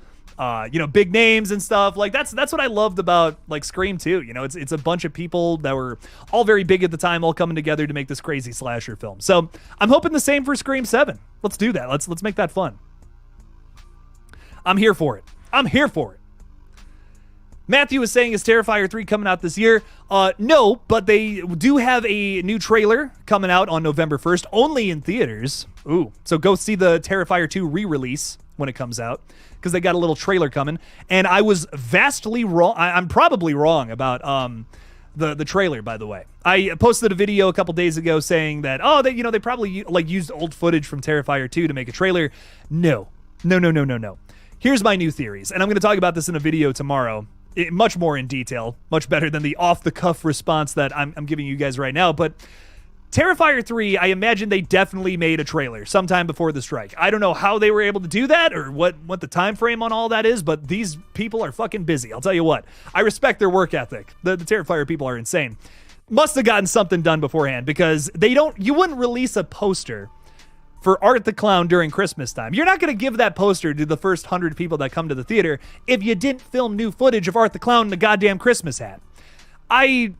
big names and stuff. Like that's what I loved about like Scream 2. You know, it's a bunch of people that were all very big at the time, all coming together to make this crazy slasher film. So I'm hoping the same for Scream 7. Let's do that. Let's make that fun. I'm here for it. Matthew is saying, is Terrifier 3 coming out this year? No, but they do have a new trailer coming out on November 1st, only in theaters. Ooh, so go see the Terrifier 2 re-release when it comes out, because they got a little trailer coming. And I was vastly wrong. I'm probably wrong about the trailer, by the way. I posted a video a couple days ago saying that, they probably like used old footage from Terrifier 2 to make a trailer. No. Here's my new theories, and I'm going to talk about this in a video tomorrow. Much more in detail, much better than the off-the-cuff response that I'm giving you guys right now. But Terrifier 3, I imagine they definitely made a trailer sometime before the strike. I don't know how they were able to do that or what the time frame on all that is, but these people are fucking busy. I'll tell you what. I respect their work ethic. The Terrifier people are insane. Must have gotten something done beforehand, because you wouldn't release a poster for Art the Clown during Christmas time. You're not going to give that poster to the first 100 people that come to the theater if you didn't film new footage of Art the Clown in a goddamn Christmas hat. I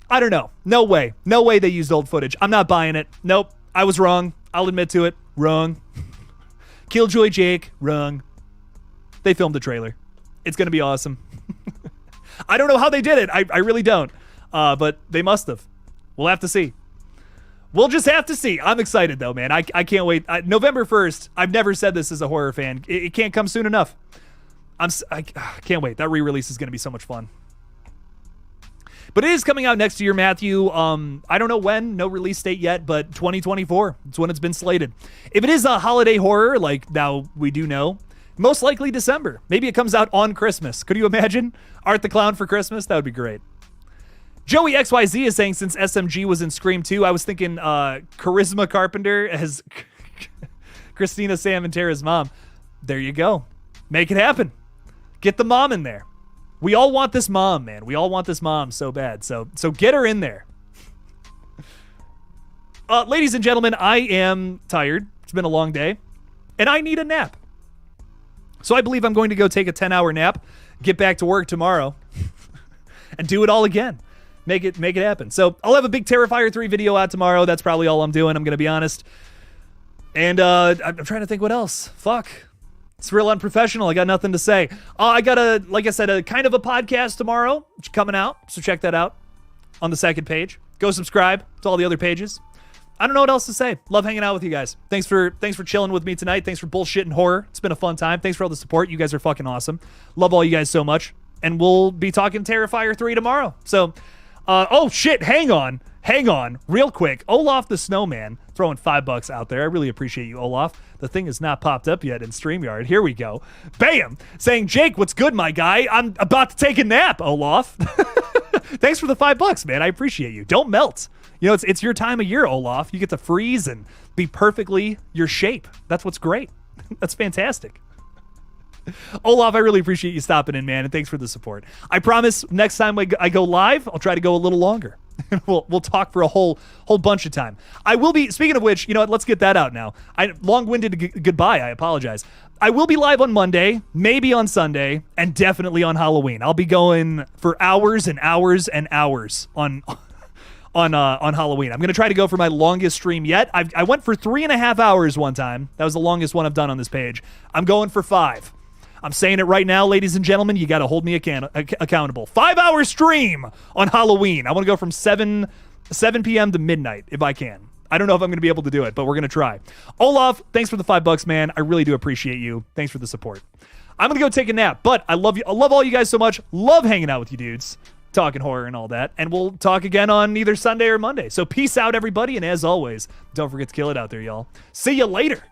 don't know. No way they used old footage. I'm not buying it. Nope. I was wrong. I'll admit to it. Wrong. KillJoy Jake. Wrong. They filmed the trailer. It's going to be awesome. I don't know how they did it. I really don't. But they must have. We'll have to see. We'll just have to see. I'm excited, though, man. I can't wait. November 1st, I've never said this as a horror fan. It can't come soon enough. I can't wait. That re-release is going to be so much fun. But it is coming out next year, Matthew. I don't know when. No release date yet, but 2024. It's when it's been slated. If it is a holiday horror, like now we do know, most likely December. Maybe it comes out on Christmas. Could you imagine? Art the Clown for Christmas? That would be great. Joey XYZ is saying, since SMG was in Scream 2, I was thinking Charisma Carpenter as Christina, Sam, and Tara's mom. There you go. Make it happen. Get the mom in there. We all want this mom, man. We all want this mom so bad. So get her in there. Ladies and gentlemen, I am tired. It's been a long day. And I need a nap. So I believe I'm going to go take a 10-hour nap, get back to work tomorrow, and do it all again. Make it happen. So I'll have a big Terrifier 3 video out tomorrow. That's probably all I'm doing, I'm going to be honest. And I'm trying to think what else. Fuck. It's real unprofessional. I got nothing to say. I got like I said, a kind of a podcast tomorrow, which is coming out. So check that out on the second page. Go subscribe to all the other pages. I don't know what else to say. Love hanging out with you guys. Thanks for chilling with me tonight. Thanks for bullshitting horror. It's been a fun time. Thanks for all the support. You guys are fucking awesome. Love all you guys so much. And we'll be talking Terrifier 3 tomorrow. So, oh shit, hang on, real quick. Olaf the Snowman throwing $5 out there. I really appreciate you, Olaf. The thing has not popped up yet in StreamYard. Here we go. Bam! Saying, Jake, what's good, my guy? I'm about to take a nap, Olaf. Thanks for the $5, man. I appreciate you. Don't melt. You know, it's your time of year, Olaf. You get to freeze and be perfectly your shape. That's what's great. That's fantastic. Olaf, I really appreciate you stopping in, man, and thanks for the support. I promise next time I go live, I'll try to go a little longer. We'll talk for a whole bunch of time. I will be, speaking of which, you know what, let's get that out now. Long-winded goodbye, I apologize. I will be live on Monday, maybe on Sunday, and definitely on Halloween. I'll be going for hours and hours and hours on Halloween. I'm going to try to go for my longest stream yet. I went for 3.5 hours one time. That was the longest one I've done on this page. I'm going for 5. I'm saying it right now, ladies and gentlemen. You got to hold me accountable. 5-hour stream on Halloween. I want to go from 7 p.m. to midnight if I can. I don't know if I'm going to be able to do it, but we're going to try. Olaf, thanks for the $5, man. I really do appreciate you. Thanks for the support. I'm going to go take a nap, but I love you. I love all you guys so much. Love hanging out with you dudes, talking horror and all that. And we'll talk again on either Sunday or Monday. So peace out, everybody. And as always, don't forget to kill it out there, y'all. See you later.